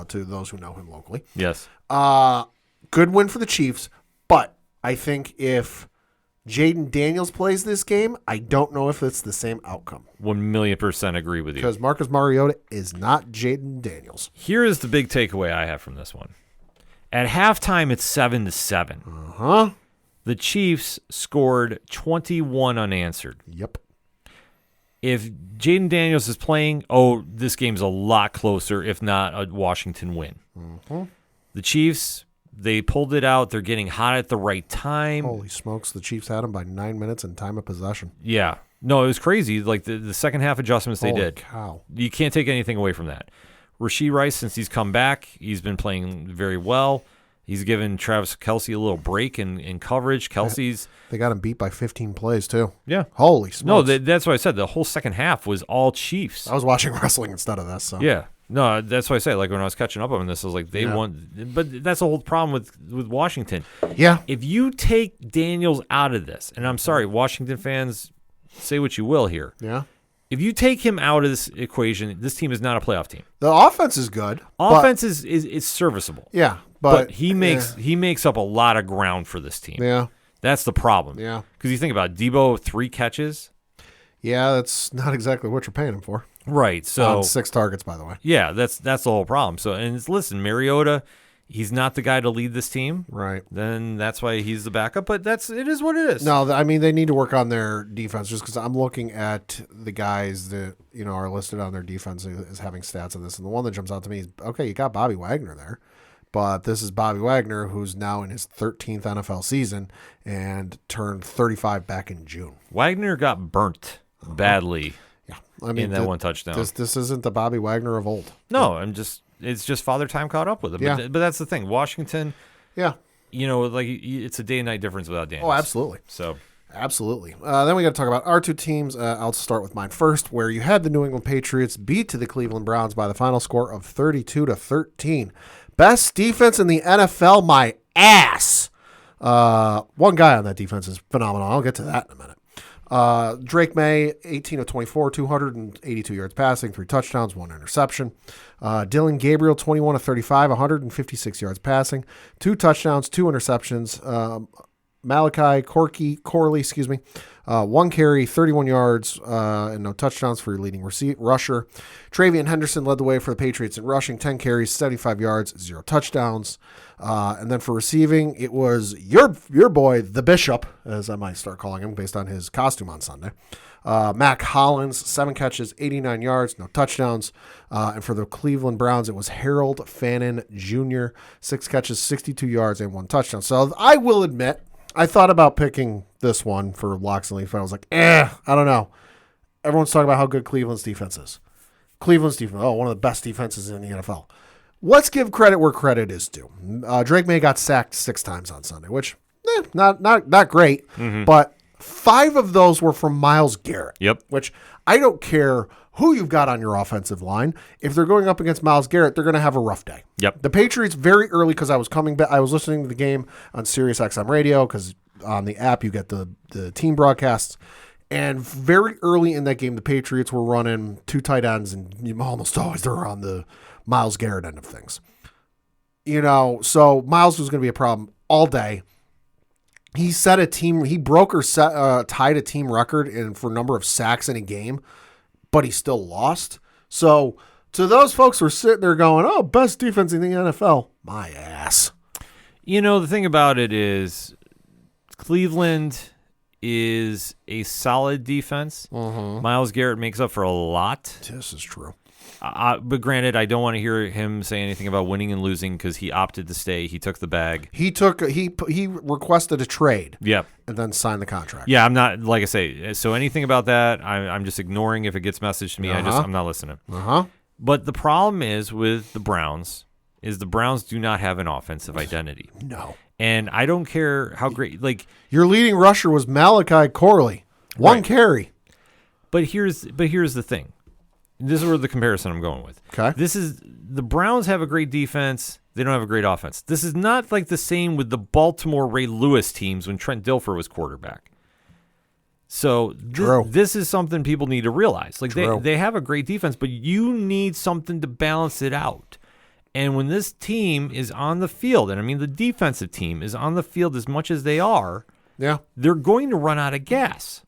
to those who know him locally. Yes. Good win for the Chiefs, but I think if Jaden Daniels plays this game, I don't know if it's the same outcome. 1,000,000% agree with you. Because Marcus Mariota is not Jaden Daniels. Here is the big takeaway I have from this one. At halftime, it's 7-7. The Chiefs scored 21 unanswered. Yep. If Jaden Daniels is playing, this game's a lot closer, if not a Washington win. The Chiefs, they pulled it out. They're getting hot at the right time. Holy smokes, the Chiefs had him by 9 minutes in time of possession. Yeah. No, it was crazy. Like the second half adjustments they Holy did. cow. You can't take anything away from that. Rasheed Rice, since he's come back, he's been playing very well. He's given Travis Kelce a little break in coverage. Kelsey's They got him beat by 15 plays, too. yeah. Holy smokes. No, that's what I said. The whole second half was all Chiefs. I was watching wrestling instead of this. So. Yeah. No, that's what I say. Like when I was catching up on this, I was like, they Yeah. won. But that's the whole problem with Washington. Yeah. If you take Daniels out of this, and I'm sorry, Washington fans, say what you will here. Yeah. If you take him out of this equation, this team is not a playoff team. The offense is good. Offense is serviceable. Yeah. But he makes up a lot of ground for this team. Yeah. That's the problem. Yeah. Because you think about it, Debo, 3 catches. Yeah, that's not exactly what you're paying him for. Right. So On 6 targets, by the way. yeah, that's the whole problem. So listen, Mariota, he's not the guy to lead this team. Right. Then that's why he's the backup. But it is what it is. No, I mean, they need to work on their defense just because I'm looking at the guys that, are listed on their defense as having stats on this. And the one that jumps out to me is, okay, you got Bobby Wagner there. But this is Bobby Wagner, who's now in his 13th NFL season and turned 35 back in June. Wagner got burnt badly Yeah, I mean, in that one touchdown. This isn't the Bobby Wagner of old. No, it's just father time caught up with him. Yeah. But that's the thing. Washington, Yeah. like it's a day and night difference without Daniels. Oh, absolutely. So Absolutely. Then we got to talk about our two teams. I'll start with mine first, where you had the New England Patriots beat to the Cleveland Browns by the final score of 32-13. Best defense in the NFL, my ass. One guy on that defense is phenomenal. I'll get to that in a minute. Drake May, 18 of 24, 282 yards passing, 3 touchdowns, 1 interception. Dylan Gabriel, 21 of 35, 156 yards passing, 2 touchdowns, 2 interceptions. Malachi Corley, 1 carry, 31 yards, and no touchdowns for your leading rusher. Travian Henderson led the way for the Patriots in rushing, 10 carries, 75 yards, 0 touchdowns. And then for receiving, it was your boy, the Bishop, as I might start calling him based on his costume on Sunday. Mac Hollins, 7 catches, 89 yards, no touchdowns. And for the Cleveland Browns, it was Harold Fannin Jr., 6 catches, 62 yards, and 1 touchdown. So I will admit, I thought about picking this one for Locks and Leaf, but I was like, I don't know. Everyone's talking about how good Cleveland's defense is. Cleveland's defense, one of the best defenses in the NFL. Let's give credit where credit is due. Drake May got sacked 6 times on Sunday, which, not great, but 5 of those were from Myles Garrett. Yep. Which I don't care who you've got on your offensive line. If they're going up against Myles Garrett, they're going to have a rough day. Yep. The Patriots very early, because I was coming back, I was listening to the game on Sirius XM radio, because on the app you get the team broadcasts. And very early in that game, the Patriots were running 2 tight ends, and almost always they're on the Myles Garrett end of things. So Myles was going to be a problem all day. He broke or tied a team record for number of sacks in a game, but he still lost. So to those folks who are sitting there going, oh, best defense in the NFL, my ass. the thing about it is Cleveland is a solid defense. Myles Garrett makes up for a lot. This is true. But granted, I don't want to hear him say anything about winning and losing because he opted to stay. He took the bag. He requested a trade. Yep. And then signed the contract. Yeah, I'm not, like I say, so anything about that, I'm just ignoring if it gets messaged to me. I'm not listening. But the problem is with the Browns do not have an offensive identity. No. And I don't care how great, your leading rusher was Malachi Corley. 1 carry. But here's the thing. This is where the comparison I'm going with. Okay. The Browns have a great defense. They don't have a great offense. This is not like the same with the Baltimore Ray Lewis teams when Trent Dilfer was quarterback. So this is something people need to realize. They have a great defense, but you need something to balance it out. And when this team is on the field, and I mean the defensive team is on the field as much as they are, they're going to run out of gas.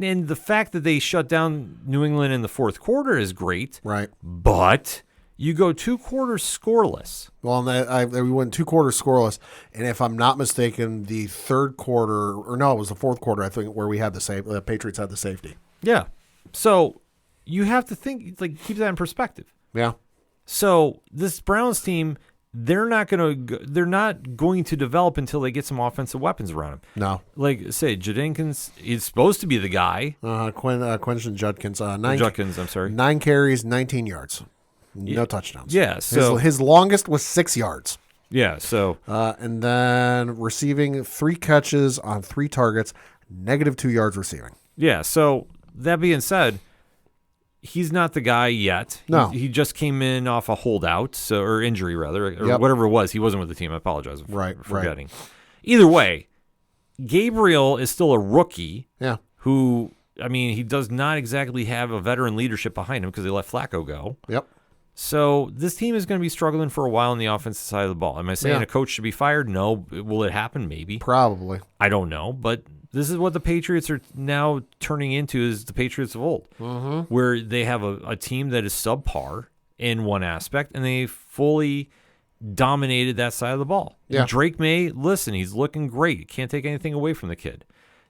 And the fact that they shut down New England in the 4th quarter is great. Right. But you go 2 quarters scoreless. Well, we went 2 quarters scoreless. And if I'm not mistaken, the 3rd quarter, or no, it was the 4th quarter, I think, where we had the Patriots had the safety. Yeah. So you have to keep that in perspective. Yeah. So this Browns team they're not going to develop until they get some offensive weapons around him. No. Like, say, Judkins is supposed to be the guy. Quentin Judkins. Judkins, I'm sorry. 9 carries, 19 yards. No touchdowns. Yeah, so his longest was 6 yards. Yeah, so and then receiving 3 catches on 3 targets, -2 yards receiving. yeah, so that being said, he's not the guy yet. No. He just came in off a holdout, or injury rather, or Yep. whatever it was. He wasn't with the team. I apologize for Right. forgetting. Either way, Gabriel is still a rookie. Yeah. Who, I mean, he does not exactly have a veteran leadership behind him because they let Flacco go. Yep. So this team is going to be struggling for a while on the offensive side of the ball. Am I saying Yeah. a coach should be fired? No. Will it happen? Maybe. Probably. I don't know. But this is what the Patriots are now turning into, is the Patriots of old, where they have a team that is subpar in one aspect, and they fully dominated that side of the ball. Yeah. Drake May, listen, he's looking great. Can't take anything away from the kid.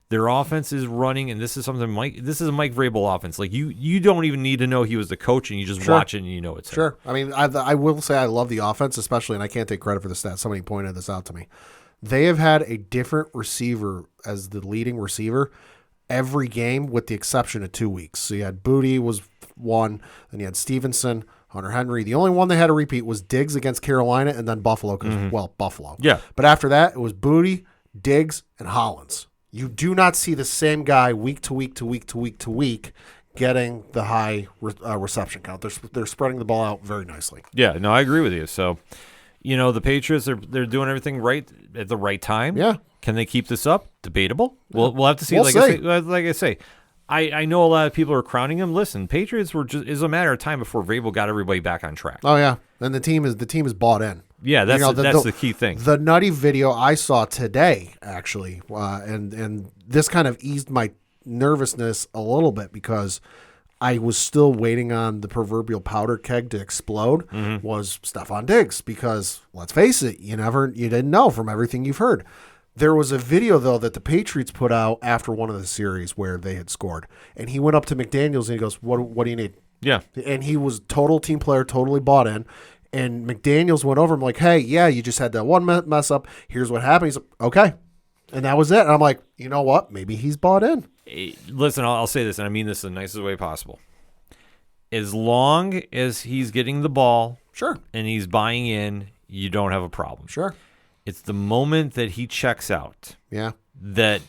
Their offense is running, and this is something this is a Mike Vrabel offense. Like you don't even need to know he was the coach, and you just watch it and you know it's him. Sure. I mean, I will say I love the offense, especially, and I can't take credit for the stats. Somebody pointed this out to me. They have had a different receiver as the leading receiver every game, with the exception of 2 weeks. So you had Booty was one, then you had Stevenson, Hunter Henry. The only one they had to repeat was Diggs against Carolina, and then Buffalo, Buffalo. Yeah. But after that, it was Booty, Diggs, and Hollins. You do not see the same guy week to week to week to week to week getting the high reception count. They're spreading the ball out very nicely. Yeah, no, I agree with you. So, the Patriots they're doing everything right at the right time. Yeah. Can they keep this up? Debatable. We'll have to see. We'll like see. I say, I know a lot of people are crowning him. Listen, Patriots were just is a matter of time before Vrabel got everybody back on track. Oh yeah, and the team is bought in. Yeah, that's the key thing. The nutty video I saw today, actually, and this kind of eased my nervousness a little bit because I was still waiting on the proverbial powder keg to explode. Was Stephon Diggs, because let's face it, you didn't know from everything you've heard. There was a video, though, that the Patriots put out after one of the series where they had scored, and he went up to McDaniels and he goes, "What do you need?" Yeah, and he was total team player, totally bought in. And McDaniels went over him like, "Hey, yeah, you just had that one mess up. Here's what happened." He's like, "Okay." And that was it. And I'm like, you know what? Maybe he's bought in. Listen, I'll say this, and I mean this in the nicest way possible. As long as he's getting the ball, Sure. and he's buying in, you don't have a problem. Sure. It's the moment that he checks out Yeah. that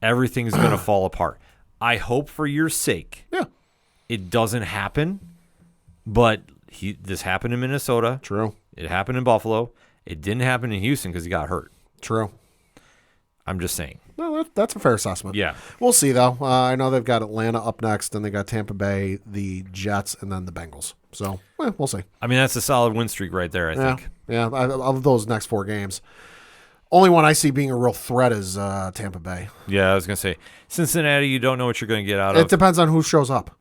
everything's going to fall apart. I hope for your sake Yeah. it doesn't happen, but this happened in Minnesota. True. It happened in Buffalo. It didn't happen in Houston because he got hurt. True. I'm just saying. No, that's a fair assessment. Yeah. We'll see, though. I know they've got Atlanta up next, and they got Tampa Bay, the Jets, and then the Bengals. So, we'll see. I mean, that's a solid win streak right there, I think. Yeah, of those next 4 games. Only one I see being a real threat is Tampa Bay. Yeah, I was going to say, Cincinnati, you don't know what you're going to get out of. It depends on who shows up.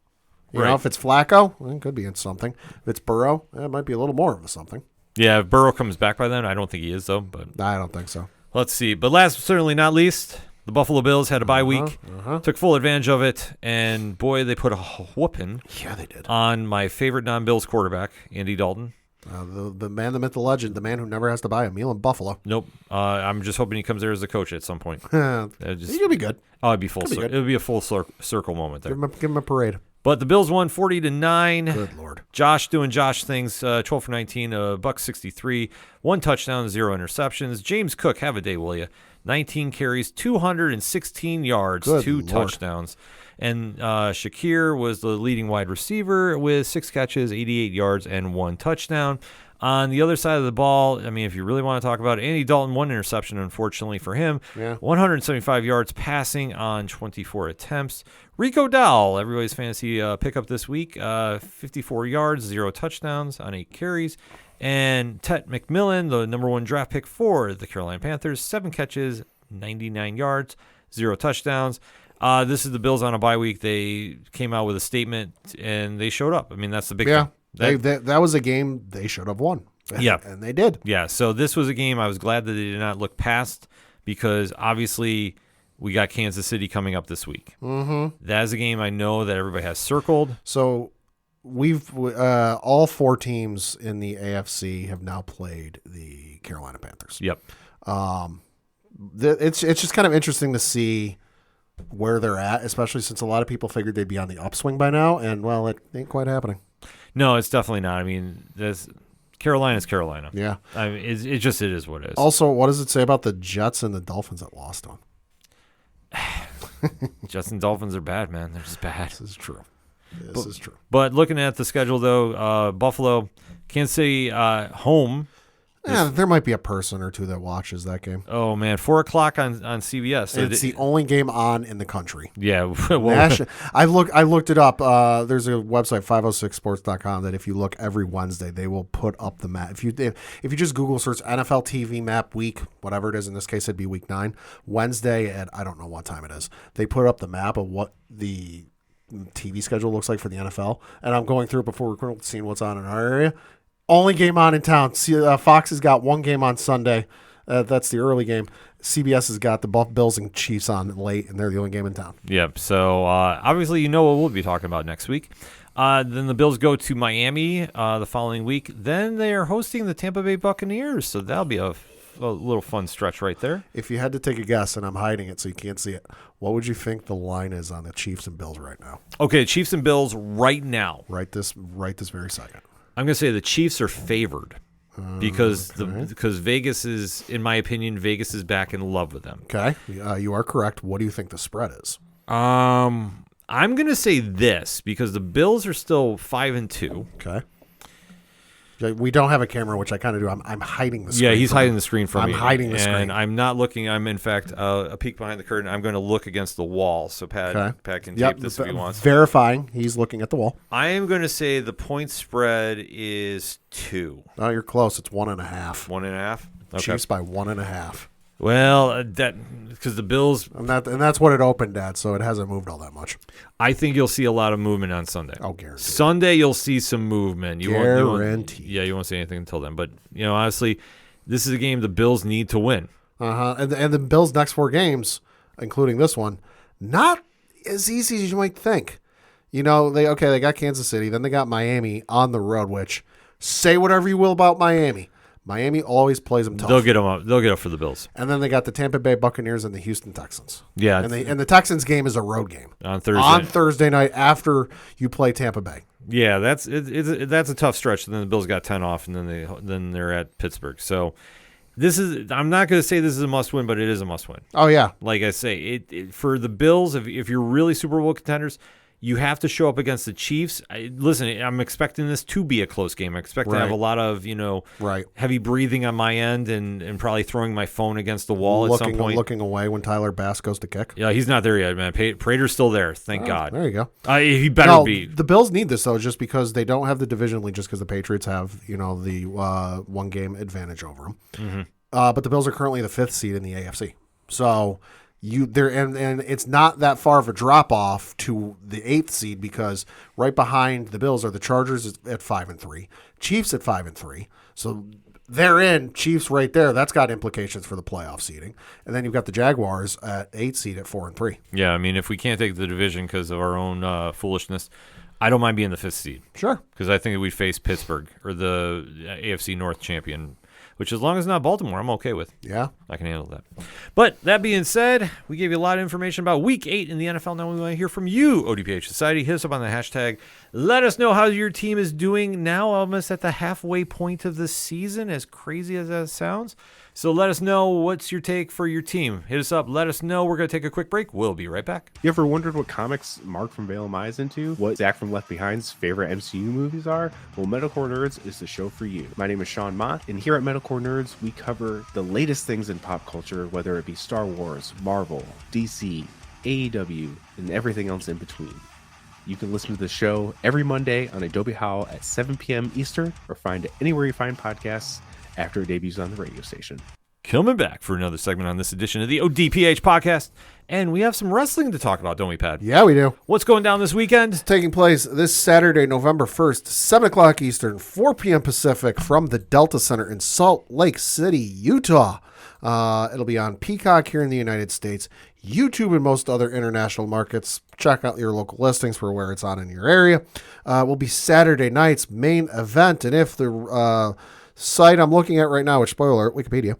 You Right. know, if it's Flacco, it could be into something. If it's Burrow, it might be a little more of a something. Yeah, if Burrow comes back by then. I don't think he is, though. But I don't think so. let's see. But last but certainly not least, the Buffalo Bills had a bye week, took full advantage of it, and boy, they put a whooping Yeah, they did. on my favorite non-Bills quarterback, Andy Dalton. The man, the myth, the legend, the man who never has to buy a meal in Buffalo. Nope. I'm just hoping he comes there as a coach at some point. He'll be good. Oh, it'd be full. Could be good. It would be a full circle moment there. Give him a parade. But the Bills won 40-9. Good Lord. Josh doing Josh things. 12 for 19, $163, 1 touchdown, 0 interceptions. James Cook, have a day, will you? 19 carries, 216 yards, Good 2 Lord. touchdowns. And Shakir was the leading wide receiver with 6 catches, 88 yards, and 1 touchdown. On the other side of the ball, I mean, if you really want to talk about it, Andy Dalton, 1 interception, unfortunately for him. Yeah. 175 yards passing on 24 attempts. Rico Dowell, everybody's fantasy pickup this week, 54 yards, 0 touchdowns on 8 carries. And Tet McMillan, the number 1 draft pick for the Carolina Panthers, 7 catches, 99 yards, 0 touchdowns. This is the Bills on a bye week. They came out with a statement, and they showed up. I mean, that's the big thing. That was a game they should have won. Yeah. And they did. Yeah, so this was a game I was glad that they did not look past, because obviously we got Kansas City coming up this week. Mm-hmm. That is a game I know that everybody has circled. So we've all 4 teams in the AFC have now played the Carolina Panthers. Yep. It's just kind of interesting to see where they're at, especially since a lot of people figured they'd be on the upswing by now, and well, it ain't quite happening. No, it's definitely not. I mean, Carolina's Carolina. Yeah. I mean, it is what it is. Also, what does it say about the Jets and the Dolphins that lost them? Jets and Dolphins are bad, man. They're just bad. This is true. This is true. But looking at the schedule, though, Buffalo, Kansas City home. Yeah, there might be a person or two that watches that game. Oh, man, 4 o'clock on CBS. So It's the only game on in the country. Yeah. I looked it up. There's a website, 506sports.com, that if you look every Wednesday, they will put up the map. If you just Google search NFL TV map week, whatever it is, in this case, it'd be week 9. Wednesday at, I don't know what time it is, they put up the map of what the TV schedule looks like for the NFL. And I'm going through it before we're seeing what's on in our area. Only game on in town. Fox has got one game on Sunday. That's the early game. CBS has got the Bills and Chiefs on late, and they're the only game in town. Yep. So obviously, you know what we'll be talking about next week. Then the Bills go to Miami the following week. Then they are hosting the Tampa Bay Buccaneers. So that'll be a little fun stretch right there. If you had to take a guess, and I'm hiding it so you can't see it, what would you think the line is on the Chiefs and Bills right now? Okay, Chiefs and Bills right now. Right this very second. I'm going to say the Chiefs are favored because Vegas is, in my opinion, Vegas is back in love with them. Okay, you are correct. What do you think the spread is? I'm going to say this because the Bills are still 5-2. Okay. We don't have a camera, which I kind of do. I'm hiding the screen. Yeah, he's hiding the screen from me. I'm hiding the screen. And I'm not looking. I'm, in fact, a peek behind the curtain. I'm going to look against the wall. So Pat can tape this if he wants. Verifying. He's looking at the wall. I am going to say the point spread is 2. Oh, you're close. It's 1.5. 1.5? Okay. Chiefs by 1.5. Well, because the Bills, and that's what it opened at, so it hasn't moved all that much. I think you'll see a lot of movement on Sunday. Oh, guaranteed. Sunday you'll see some movement. Guaranteed. You won't see anything until then. But honestly, this is a game the Bills need to win. And the Bills' next 4 games, including this one, not as easy as you might think. They got Kansas City, then they got Miami on the road. Which, say whatever you will about Miami. Miami always plays them tough. They'll get them up. They'll get up for the Bills. And then they got the Tampa Bay Buccaneers and the Houston Texans. Yeah. And the Texans game is a road game. On Thursday. On Thursday night after you play Tampa Bay. Yeah, that's a tough stretch. And then the Bills got 10 off, and then they're at Pittsburgh. So I'm not going to say this is a must-win, but it is a must-win. Oh, yeah. Like I say, for the Bills, if you're really Super Bowl contenders, you have to show up against the Chiefs. Listen, I'm expecting this to be a close game. I expect to have a lot of, heavy breathing on my end and probably throwing my phone against the wall at some point. Looking away when Tyler Bass goes to kick. Yeah, he's not there yet, man. Prater's still there. Thank God. There you go. He better be. The Bills need this, though, just because they don't have the division lead, just because the Patriots have, the one-game advantage over them. Mm-hmm. But the Bills are currently the 5th seed in the AFC. So and it's not that far of a drop off to the 8th seed, because right behind the Bills are the Chargers at 5-3, Chiefs at 5-3. So they're in. Chiefs right there. That's got implications for the playoff seeding. And then you've got the Jaguars at 8th seed at 4-3. Yeah, I mean, if we can't take the division because of our own foolishness, I don't mind being the 5th seed. Sure. Because I think that we face Pittsburgh or the AFC North champion, which as long as it's not Baltimore, I'm okay with. Yeah. I can handle that. But that being said, we gave you a lot of information about Week 8 in the NFL. Now we want to hear from you, ODPH Society. Hit us up on the hashtag. Let us know how your team is doing now, almost at the halfway point of the season, as crazy as that sounds. So let us know, what's your take for your team. Hit us up. Let us know. We're going to take a quick break. We'll be right back. You ever wondered what comics Mark from Valem is into? What Zach from Left Behind's favorite MCU movies are? Well, Metalcore Nerds is the show for you. My name is Sean Mott, and here at Metalcore Nerds, we cover the latest things in pop culture, whether it be Star Wars, Marvel, DC, AEW, and everything else in between. You can listen to the show every Monday on Adobe Howl at 7 p.m. Eastern, or find it anywhere you find podcasts after it debuts on the radio station. Coming back for another segment on this edition of the ODPH podcast. And we have some wrestling to talk about, don't we, Pat? Yeah, we do. What's going down this weekend? It's taking place this Saturday, November 1st, 7 o'clock Eastern, 4 p.m. Pacific, from the Delta Center in Salt Lake City, Utah. It'll be on Peacock here in the United States, YouTube in most other international markets. Check out your local listings for where it's on in your area. Will be Saturday night's main event. And if the site I'm looking at right now, which, spoiler alert, Wikipedia,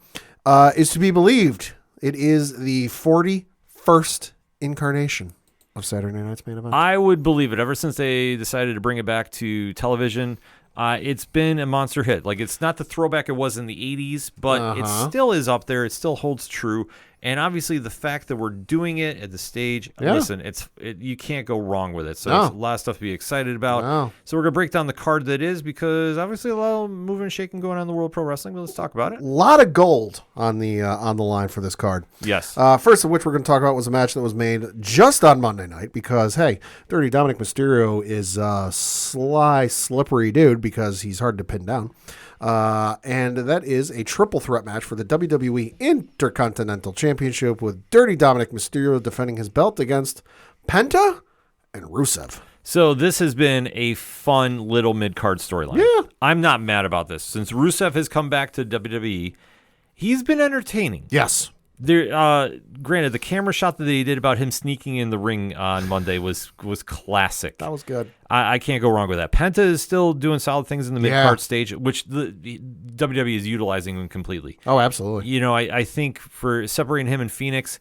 is to be believed, it is the 41st incarnation of Saturday night's main event. I would believe it. Ever since they decided to bring it back to television, it's been a monster hit. Like, it's not the throwback it was in the 80s, but it still is up there. It still holds true. And obviously, the fact that we're doing it at the stage, listen, you can't go wrong with it. So it's a lot of stuff to be excited about. No. So we're going to break down the card that is, because obviously a lot of moving and shaking going on in the world of pro wrestling. But let's talk about it. A lot of gold on the line for this card. Yes. First of which we're going to talk about was a match that was made just on Monday night because, hey, Dirty Dominic Mysterio is a sly, slippery dude because he's hard to pin down. And that is a triple threat match for the WWE Intercontinental Championship with Dirty Dominic Mysterio defending his belt against Penta and Rusev. So this has been a fun little mid-card storyline. Yeah. I'm not mad about this. Since Rusev has come back to WWE, he's been entertaining. Yes. Granted, the camera shot that they did about him sneaking in the ring on Monday was classic. That was good. I can't go wrong with that. Penta is still doing solid things in the mid-card stage, which the WWE is utilizing him completely. Oh, absolutely. You know, I think for separating him and Phoenix,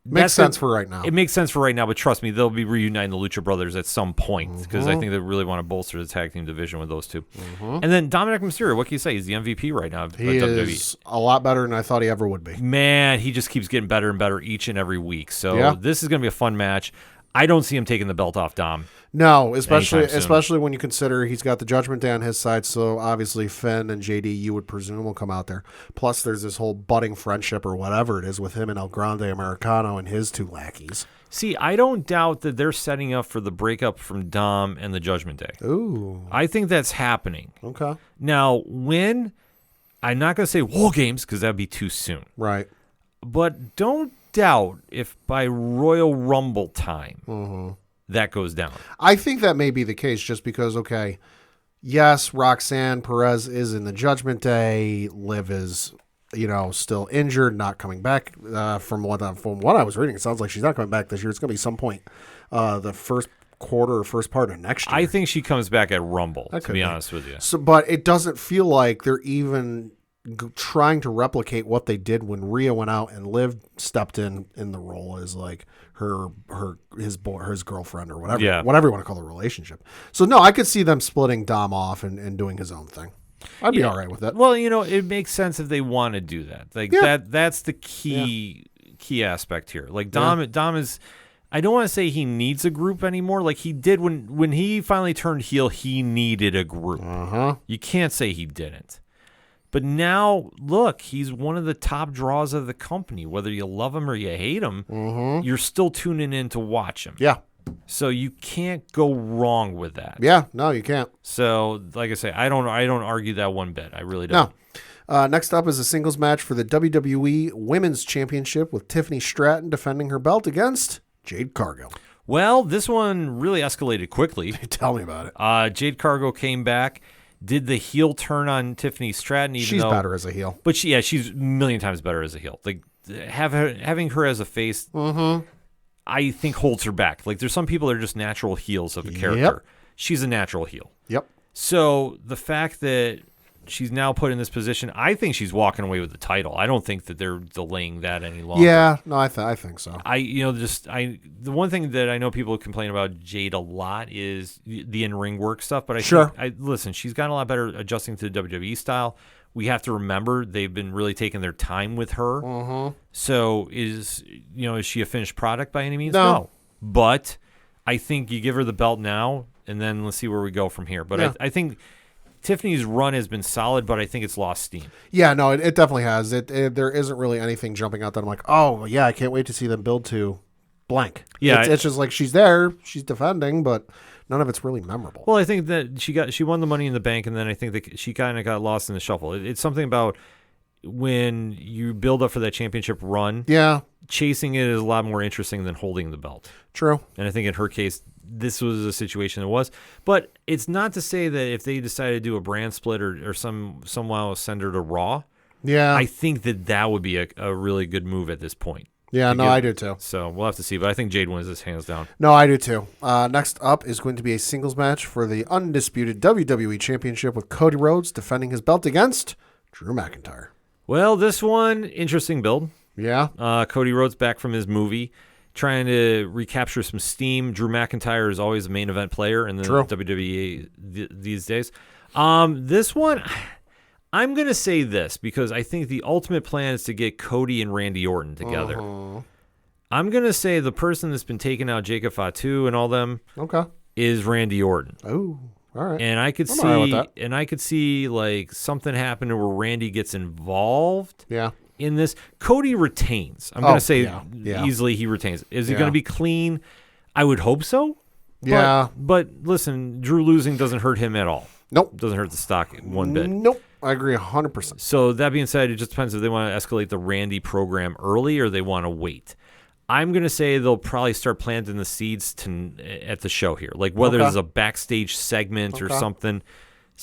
Makes sense for right now. It makes sense for right now, but trust me, they'll be reuniting the Lucha Brothers at some point because I think they really want to bolster the tag team division with those two. And then Dominic Mysterio, what can you say? He's the MVP right now of He WWE. is a lot better than I thought he ever would be. Man, he just keeps getting better and better each and every week. So this is going to be a fun match. I don't see him taking the belt off Dom. No, especially Anytime soon. when you consider he's got the Judgment Day on his side, so obviously Finn and JD, you would presume, will come out there. Plus, there's this whole budding friendship or whatever it is with him and El Grande Americano and his two lackeys. See, I don't doubt that they're setting up for the breakup from Dom and the Judgment Day. Ooh. I think that's happening. Okay. Now, when, I'm not going to say War Games because that would be too soon. Right. But don't doubt if by Royal Rumble time that goes down. I think that may be the case just because, okay, yes, Roxanne Perez is in the Judgment Day. Liv is, still injured, not coming back. From what I was reading, it sounds like she's not coming back this year. It's going to be some point the first quarter or first part of next year. I think she comes back at Rumble, to be honest with you. So, but it doesn't feel like they're even trying to replicate what they did when Rhea went out and Liv stepped in the role as like his girlfriend or whatever, whatever you want to call the relationship. So no, I could see them splitting Dom off and doing his own thing. I'd be all right with that. Well, it makes sense if they want to do that. Like that's the key aspect here. Like Dom is, I don't want to say he needs a group anymore. Like he did when he finally turned heel, he needed a group. You can't say he didn't. But now, look, he's one of the top draws of the company. Whether you love him or you hate him, you're still tuning in to watch him. Yeah. So you can't go wrong with that. Yeah, no, you can't. So, like I say, I don't argue that one bit. I really don't. No. Next up is a singles match for the WWE Women's Championship with Tiffany Stratton defending her belt against Jade Cargill. Well, this one really escalated quickly. Tell me about it. Jade Cargill came back. Did the heel turn on Tiffany Stratton? She's better as a heel. But she's a million times better as a heel. Like having her as a face, I think holds her back. Like there's some people that are just natural heels of a character. She's a natural heel. Yep. So the fact that she's now put in this position, I think she's walking away with the title. I don't think that they're delaying that any longer. Yeah, no, I think so. The one thing that I know people complain about Jade a lot is the in-ring work stuff, but listen, she's gotten a lot better adjusting to the WWE style. We have to remember they've been really taking their time with her. So is she a finished product by any means? No. But I think you give her the belt now, and then let's see where we go from here. But I think Tiffany's run has been solid, but I think it's lost steam. Yeah, no, it definitely has. There isn't really anything jumping out that I'm like, oh, yeah, I can't wait to see them build to blank. Yeah, it's just like she's there, she's defending, but none of it's really memorable. Well, I think that she won the Money in the Bank, and then I think that she kind of got lost in the shuffle. It's something about when you build up for that championship run. Yeah. Chasing it is a lot more interesting than holding the belt. True. And I think in her case, this was a situation that was. But it's not to say that if they decided to do a brand split or somehow send her to Raw, Yeah. I think that would be a really good move at this point. Yeah, no, give- I do too. So we'll have to see. But I think Jade wins this hands down. No, I do too. Next up is going to be a singles match for the undisputed WWE Championship with Cody Rhodes defending his belt against Drew McIntyre. Well, this one, interesting build. Yeah. Cody Rhodes back from his movie, trying to recapture some steam. Drew McIntyre is always a main event player in the True. WWE these days. This one, I'm going to say this because I think the ultimate plan is to get Cody and Randy Orton together. I'm going to say the person that's been taking out Jacob Fatu and all them Okay. is Randy Orton. Oh, all right. And I could I'm all right with that. see like something happening where Randy gets involved Yeah. in this. Cody retains. I'm going to say yeah. easily he retains. Is he Yeah. going to be clean? I would hope so. Yeah. But listen, Drew losing doesn't hurt him at all. Nope. Doesn't hurt the stock one bit. Nope. I agree 100%. So that being said, it just depends if they want to escalate the Randy program early or they want to wait. I'm going to say they'll probably start planting the seeds at the show here. Like whether Okay. there's a backstage segment or Okay. something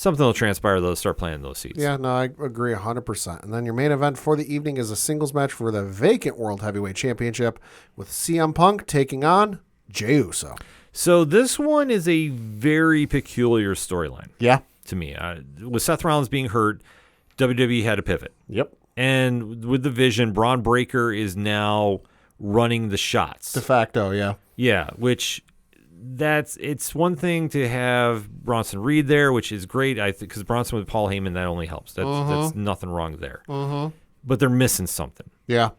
will transpire. They'll start planting those seeds. Yeah, no, I agree 100%. And then your main event for the evening is a singles match for the vacant World Heavyweight Championship with CM Punk taking on Jey Uso. So this one is a very peculiar storyline Yeah. to me. With Seth Rollins being hurt, WWE had to pivot. Yep. And with the vision, Braun Breaker is now running the shots. De facto, yeah. Yeah, which it's one thing to have Bronson Reed there, which is great. I think because Bronson with Paul Heyman, that only helps. That's nothing wrong there. But they're missing something. Yeah.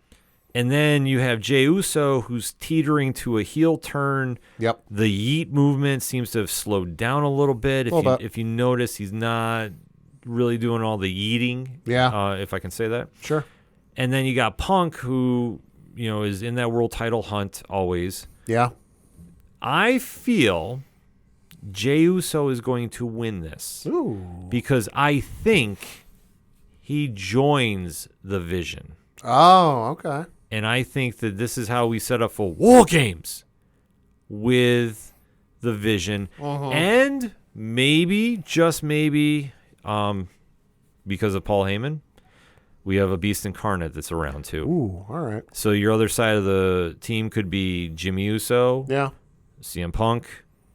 And then you have Jey Uso, who's teetering to a heel turn. Yep. The yeet movement seems to have slowed down a little bit. If you notice, he's not really doing all the yeeting. Yeah. If I can say that. Sure. And then you got Punk, who is in that world title hunt always. Yeah. I feel Jey Uso is going to win this Ooh. because I think he joins the Vision. Oh, okay. And I think that this is how we set up for War Games with the Vision. And maybe, just maybe, because of Paul Heyman, we have a Beast Incarnate that's around too. Ooh, all right. So your other side of the team could be Jimmy Uso, Yeah. CM Punk,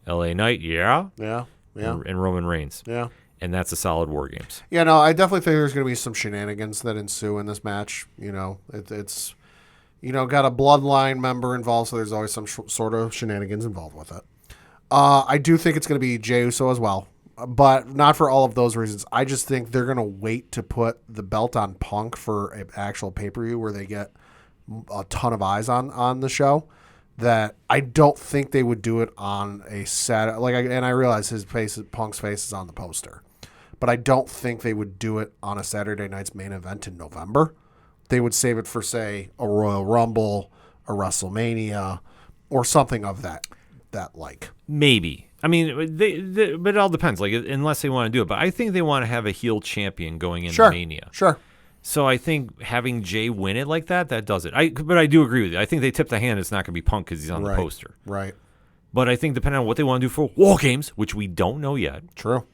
LA Knight, yeah, Yeah. Yeah. and Roman Reigns. Yeah. And that's a solid War Games. Yeah, no, I definitely think there's going to be some shenanigans that ensue in this match. It's got a bloodline member involved, so there's always some sort of shenanigans involved with it. I do think it's going to be Jey Uso as well, but not for all of those reasons. I just think they're going to wait to put the belt on Punk for an actual pay-per-view where they get a ton of eyes on the show. That I don't think they would do it on a Saturday. And I realize Punk's face is on the poster. But I don't think they would do it on a Saturday night's main event in November. They would save it for, say, a Royal Rumble, a WrestleMania, or something of that like. Maybe. I mean, but it all depends. Like, unless they want to do it. But I think they want to have a heel champion going into Mania. Sure. So I think having Jay win it like that does it. But I do agree with you. I think they tip the hand. It's not going to be Punk because he's on the poster. Right. But I think depending on what they want to do for War Games, which we don't know yet, True.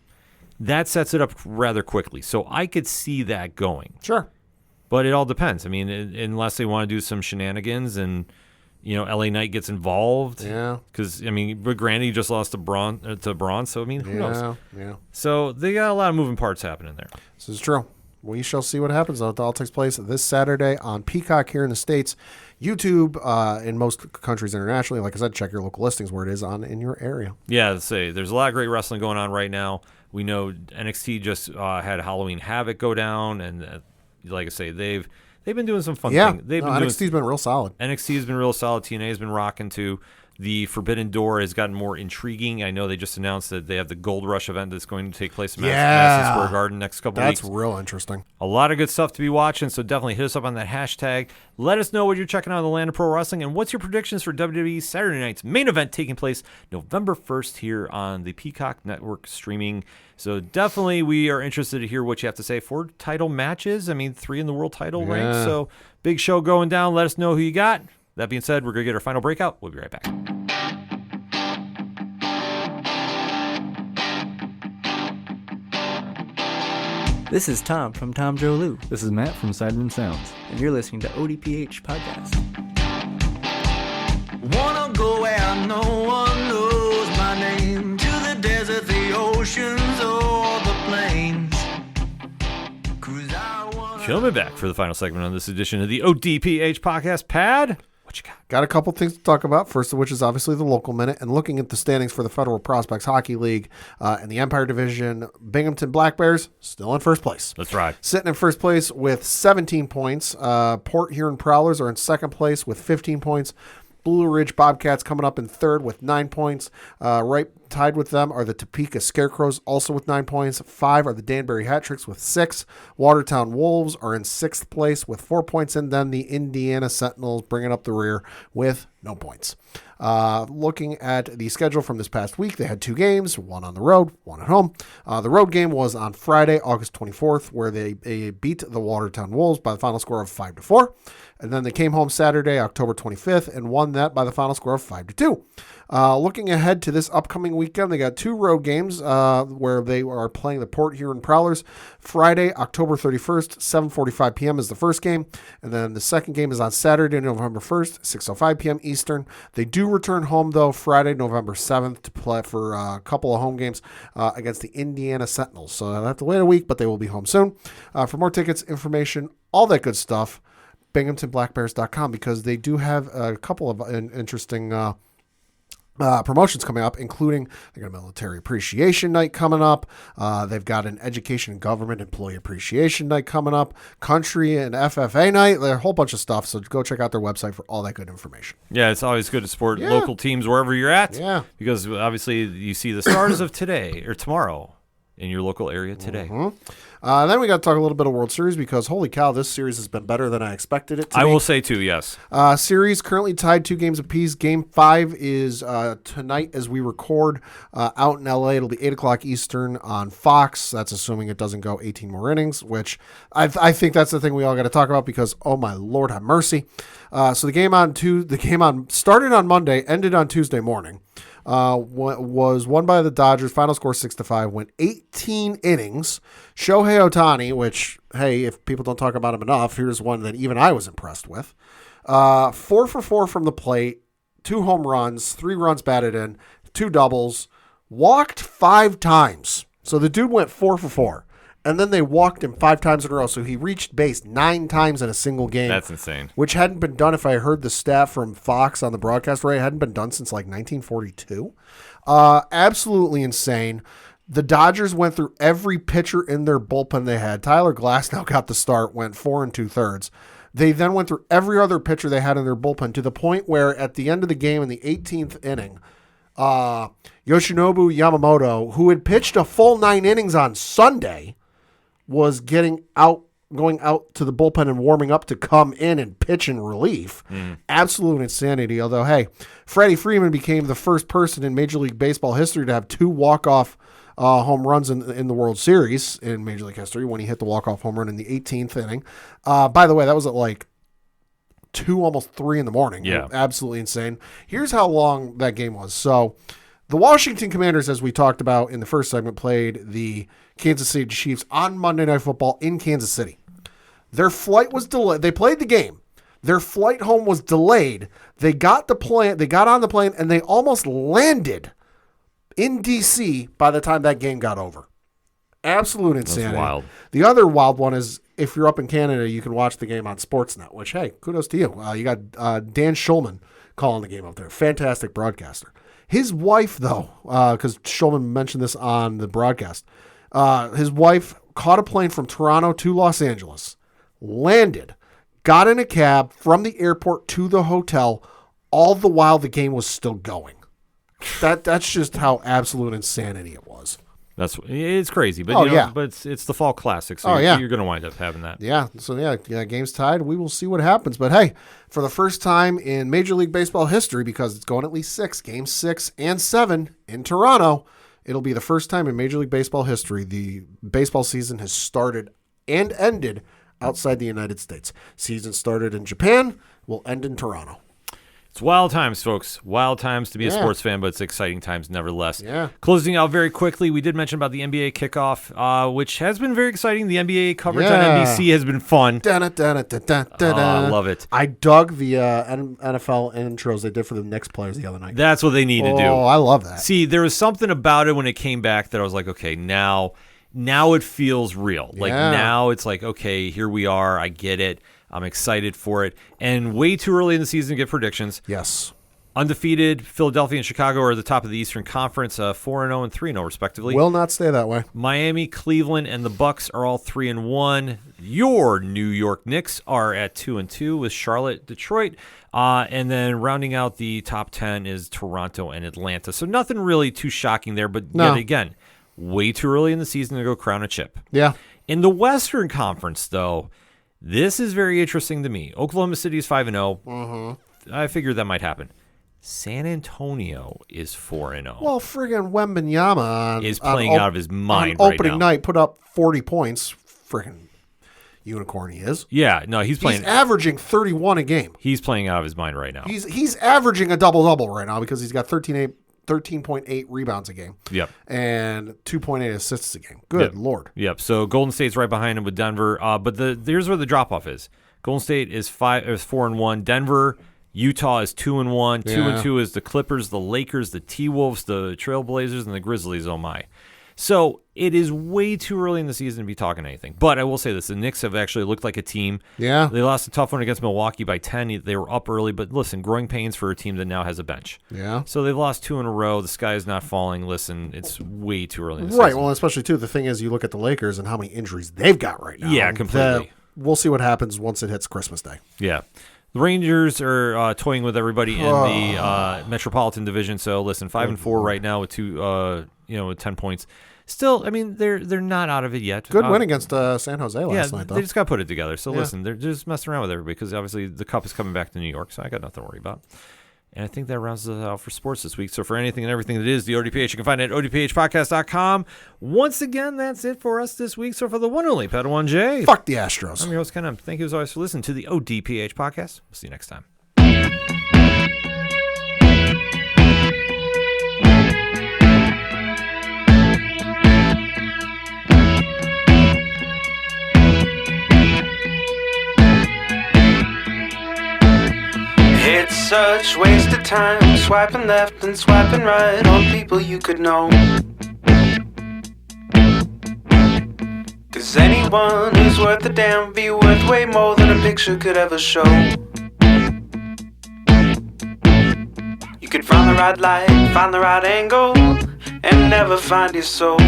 that sets it up rather quickly. So I could see that going. Sure. But it all depends. I mean, unless they want to do some shenanigans and, LA Knight gets involved. Yeah. Because, but granted, he just lost to Braun. So, who knows? Yeah. So they got a lot of moving parts happening there. This is true. We shall see what happens. It all takes place this Saturday on Peacock here in the States, YouTube in most countries internationally. Like I said, check your local listings where it is on in your area. Yeah, let's say there's a lot of great wrestling going on right now. We know NXT just had Halloween Havoc go down, and like I say, they've been doing some fun things. NXT's been real solid. NXT has been real solid. TNA has been rocking too. The Forbidden Door has gotten more intriguing. I know they just announced that they have the Gold Rush event that's going to take place in Madison Square Garden next couple weeks. That's real interesting. A lot of good stuff to be watching, so definitely hit us up on that hashtag. Let us know what you're checking out in the land of pro wrestling, and what's your predictions for WWE Saturday night's main event taking place November 1st here on the Peacock Network streaming. So definitely we are interested to hear what you have to say for title matches. 3 in the world title rank, so big show going down. Let us know who you got. That being said, we're going to get our final breakout. We'll be right back. This is Tom from Tom Joe Lou, This is Matt from Sidemen Sounds. and you're listening to ODPH Podcast. Wanna go where no one knows my name, to the desert, the oceans, or the plains. 'Cause I wanna... Coming back for the final segment on this edition of the ODPH podcast. Pad, what you got? Got a couple things to talk about. First of which is obviously the local minute, and looking at the standings for the Federal Prospects Hockey League and the Empire Division. Binghamton Black Bears still in first place. Let's ride. Sitting in first place with 17 points. Port Huron Prowlers are in second place with 15 points. Blue Ridge Bobcats coming up in third with 9 points. Right tied with them are the Topeka Scarecrows, also with 9 points. 5 are the Danbury Hat Tricks with 6. Watertown Wolves are in sixth place with 4 points, and then the Indiana Sentinels bringing up the rear with no points. Looking at the schedule from this past week, they had 2 games, one on the road, one at home. The road game was on Friday, August 24th, where they beat the Watertown Wolves by the final score of 5-4. And then they came home Saturday, October 25th, and won that by the final score of 5-2. Looking ahead to this upcoming weekend, they got 2 road games where they are playing the Port Huron Prowlers. Friday, October 31st, 7:45 p.m. is the first game. And then the second game is on Saturday, November 1st, 6:05 p.m. Eastern. They do return home, though, Friday, November 7th to play for a couple of home games against the Indiana Sentinels. So they'll have to wait a week, but they will be home soon. For more tickets, information, all that good stuff, BinghamtonBlackBears.com, because they do have a couple of interesting promotions coming up, including they got a military appreciation night coming up. They've got an education and government employee appreciation night coming up, country and FFA night, a whole bunch of stuff. So go check out their website for all that good information. Yeah, it's always good to support local teams wherever you're at. Yeah. Because obviously you see the stars of today or tomorrow in your local area today. Then we got to talk a little bit of World Series, because holy cow, this series has been better than I expected it to be. I will say too, yes. Series currently tied 2 games apiece. Game 5 is tonight as we record out in LA. It'll be 8 o'clock Eastern on Fox. That's assuming it doesn't go 18 more innings, which I think that's the thing we all got to talk about, because oh my Lord have mercy. So the game started on Monday, ended on Tuesday morning. Was won by the Dodgers. Final score 6-5. Went 18 innings. Shohei Ohtani, which, hey, if people don't talk about him enough, here's one that even I was impressed with. 4 for 4 from the plate. 2 home runs. 3 runs batted in. 2 doubles. Walked 5 times. So the dude went 4 for 4. And then they walked him 5 times in a row. So he reached base 9 times in a single game. That's insane. Which hadn't been done, if I heard the stat from Fox on the broadcast right, hadn't been done since like 1942. Absolutely insane. The Dodgers went through every pitcher in their bullpen they had. Tyler Glasnow got the start, went 4 2/3. They then went through every other pitcher they had in their bullpen, to the point where at the end of the game in the 18th inning, Yoshinobu Yamamoto, who had pitched a full 9 innings on Sunday, was going out to the bullpen and warming up to come in and pitch in relief. Absolute insanity. Although, hey, Freddie Freeman became the first person in Major League Baseball history to have 2 walk-off home runs in the World Series in Major League history, when he hit the walk-off home run in the 18th inning. By the way, that was at like 2, almost 3 in the morning. Yeah. Absolutely insane. Here's how long that game was. So the Washington Commanders, as we talked about in the first segment, played the Kansas City Chiefs on Monday Night Football in Kansas City. Their flight was delayed. They played the game. Their flight home was delayed. They got on the plane, and they almost landed in D.C. by the time that game got over. Absolute insanity. That's wild. The other wild one is, if you're up in Canada, you can watch the game on Sportsnet, which, hey, kudos to you. You got Dan Schulman calling the game up there. Fantastic broadcaster. His wife, though, because Schulman mentioned this on the broadcast, his wife caught a plane from Toronto to Los Angeles, landed, got in a cab from the airport to the hotel, all the while the game was still going. That's just how absolute insanity it was. It's crazy, but but it's the fall classic, so you're going to wind up having that. Yeah, so game's tied. We will see what happens. But hey, for the first time in Major League Baseball history, because it's going at least 6, games 6 and 7 in Toronto, it'll be the first time in Major League Baseball history the baseball season has started and ended outside the United States. Season started in Japan, will end in Toronto. It's wild times, folks. Wild times to be a Yeah. sports fan, but it's exciting times nevertheless. Yeah. Closing out very quickly, we did mention about the NBA kickoff, which has been very exciting. The NBA coverage on Yeah. NBC has been fun. I love it. I dug the NFL intros they did for the Knicks players the other night. That's what they need to do. Oh, I love that. See, there was something about it when it came back that I was like, okay, now it feels real. Like Yeah. now it's like, okay, here we are. I get it. I'm excited for it. And way too early in the season to get predictions. Yes. Undefeated, Philadelphia and Chicago are at the top of the Eastern Conference, 4-0 and 3-0 respectively. Will not stay that way. Miami, Cleveland, and the Bucks are all 3-1. Your New York Knicks are at 2-2 with Charlotte, Detroit, and then rounding out the top 10 is Toronto and Atlanta. So nothing really too shocking there, but No. yet again, way too early in the season to go crown a chip. Yeah. In the Western Conference, though, this is very interesting to me. Oklahoma City is 5-0. I figured that might happen. San Antonio is 4-0. Well, friggin' Wembanyama Is playing out of his mind on right opening now. night, put up 40 points. Friggin' unicorn he is. Yeah, no, he's He's averaging 31 a game. playing out of his mind right now. He's averaging a double-double right now because he's got 13.8 rebounds a game. Yep. And 2.8 assists a game. Good Yep. Lord. Yep. So Golden State's right behind him with Denver. But here's where the drop off is. Golden State is 4-1. Denver, Utah is 2-1. 2-2 is the Clippers, the Lakers, the T-Wolves, the Trailblazers, and the Grizzlies. Oh my. So it is way too early in the season to be talking anything. But I will say this: the Knicks have actually looked like a team. Yeah. They lost a tough one against Milwaukee by 10. They were up early, but listen, growing pains for a team that now has a bench. Yeah. So they've lost 2 in a row. The sky is not falling. Listen, it's way too early in the Right. season. Well, especially, too, the thing is you look at the Lakers and how many injuries they've got right now. Yeah, completely. We'll see what happens once it hits Christmas Day. Yeah. The Rangers are toying with everybody in the Metropolitan Division. So listen, 5-4 right now with with 10 points. Still, I mean, they're not out of it yet. Good win against San Jose last night, though. They just got to put it together. So Yeah. listen, they're just messing around with everybody because obviously the cup is coming back to New York. So I got nothing to worry about. And I think that rounds us out for sports this week. So for anything and everything that is the ODPH, you can find it at odphpodcast.com. Once again, that's it for us this week. So for the one and only Padawan J, Fuck the Astros. I'm your host, Ken M. Thank you as always for listening to the ODPH podcast. We'll see you next time. It's such waste of time swiping left and swiping right on people you could know. 'Cause anyone who's worth a damn be worth way more than a picture could ever show. You could find the right light, find the right angle, and never find your soul.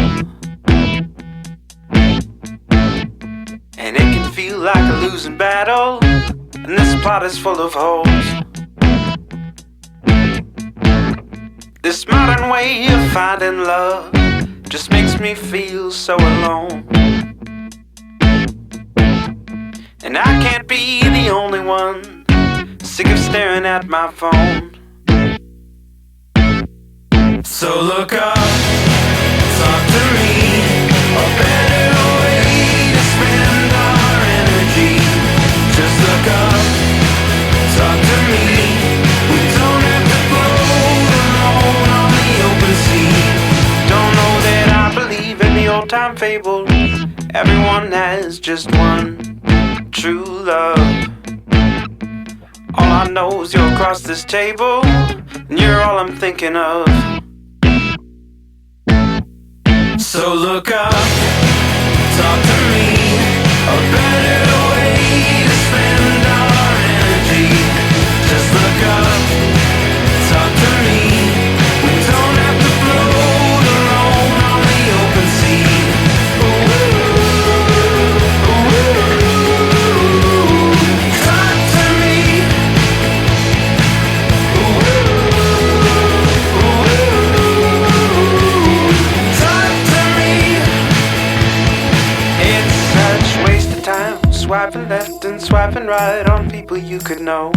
And it can feel like a losing battle, and this plot is full of holes. This modern way of finding love just makes me feel so alone. And I can't be the only one sick of staring at my phone. So look up, talk to me, a better way to spend our energy. Just look up, talk to me. We don't have to float alone on the open sea. Don't know that I believe in the old time fable. Everyone has just one true love. All I know is you're across this table, and you're all I'm thinking of. So look up, talk to me, a better way to spend our energy. Just look up, talk to me. We don't have to float alone on the open sea. Ooh, ooh, talk to me. Ooh, talk to me. It's such waste of time swiping left and swiping right on people you could know.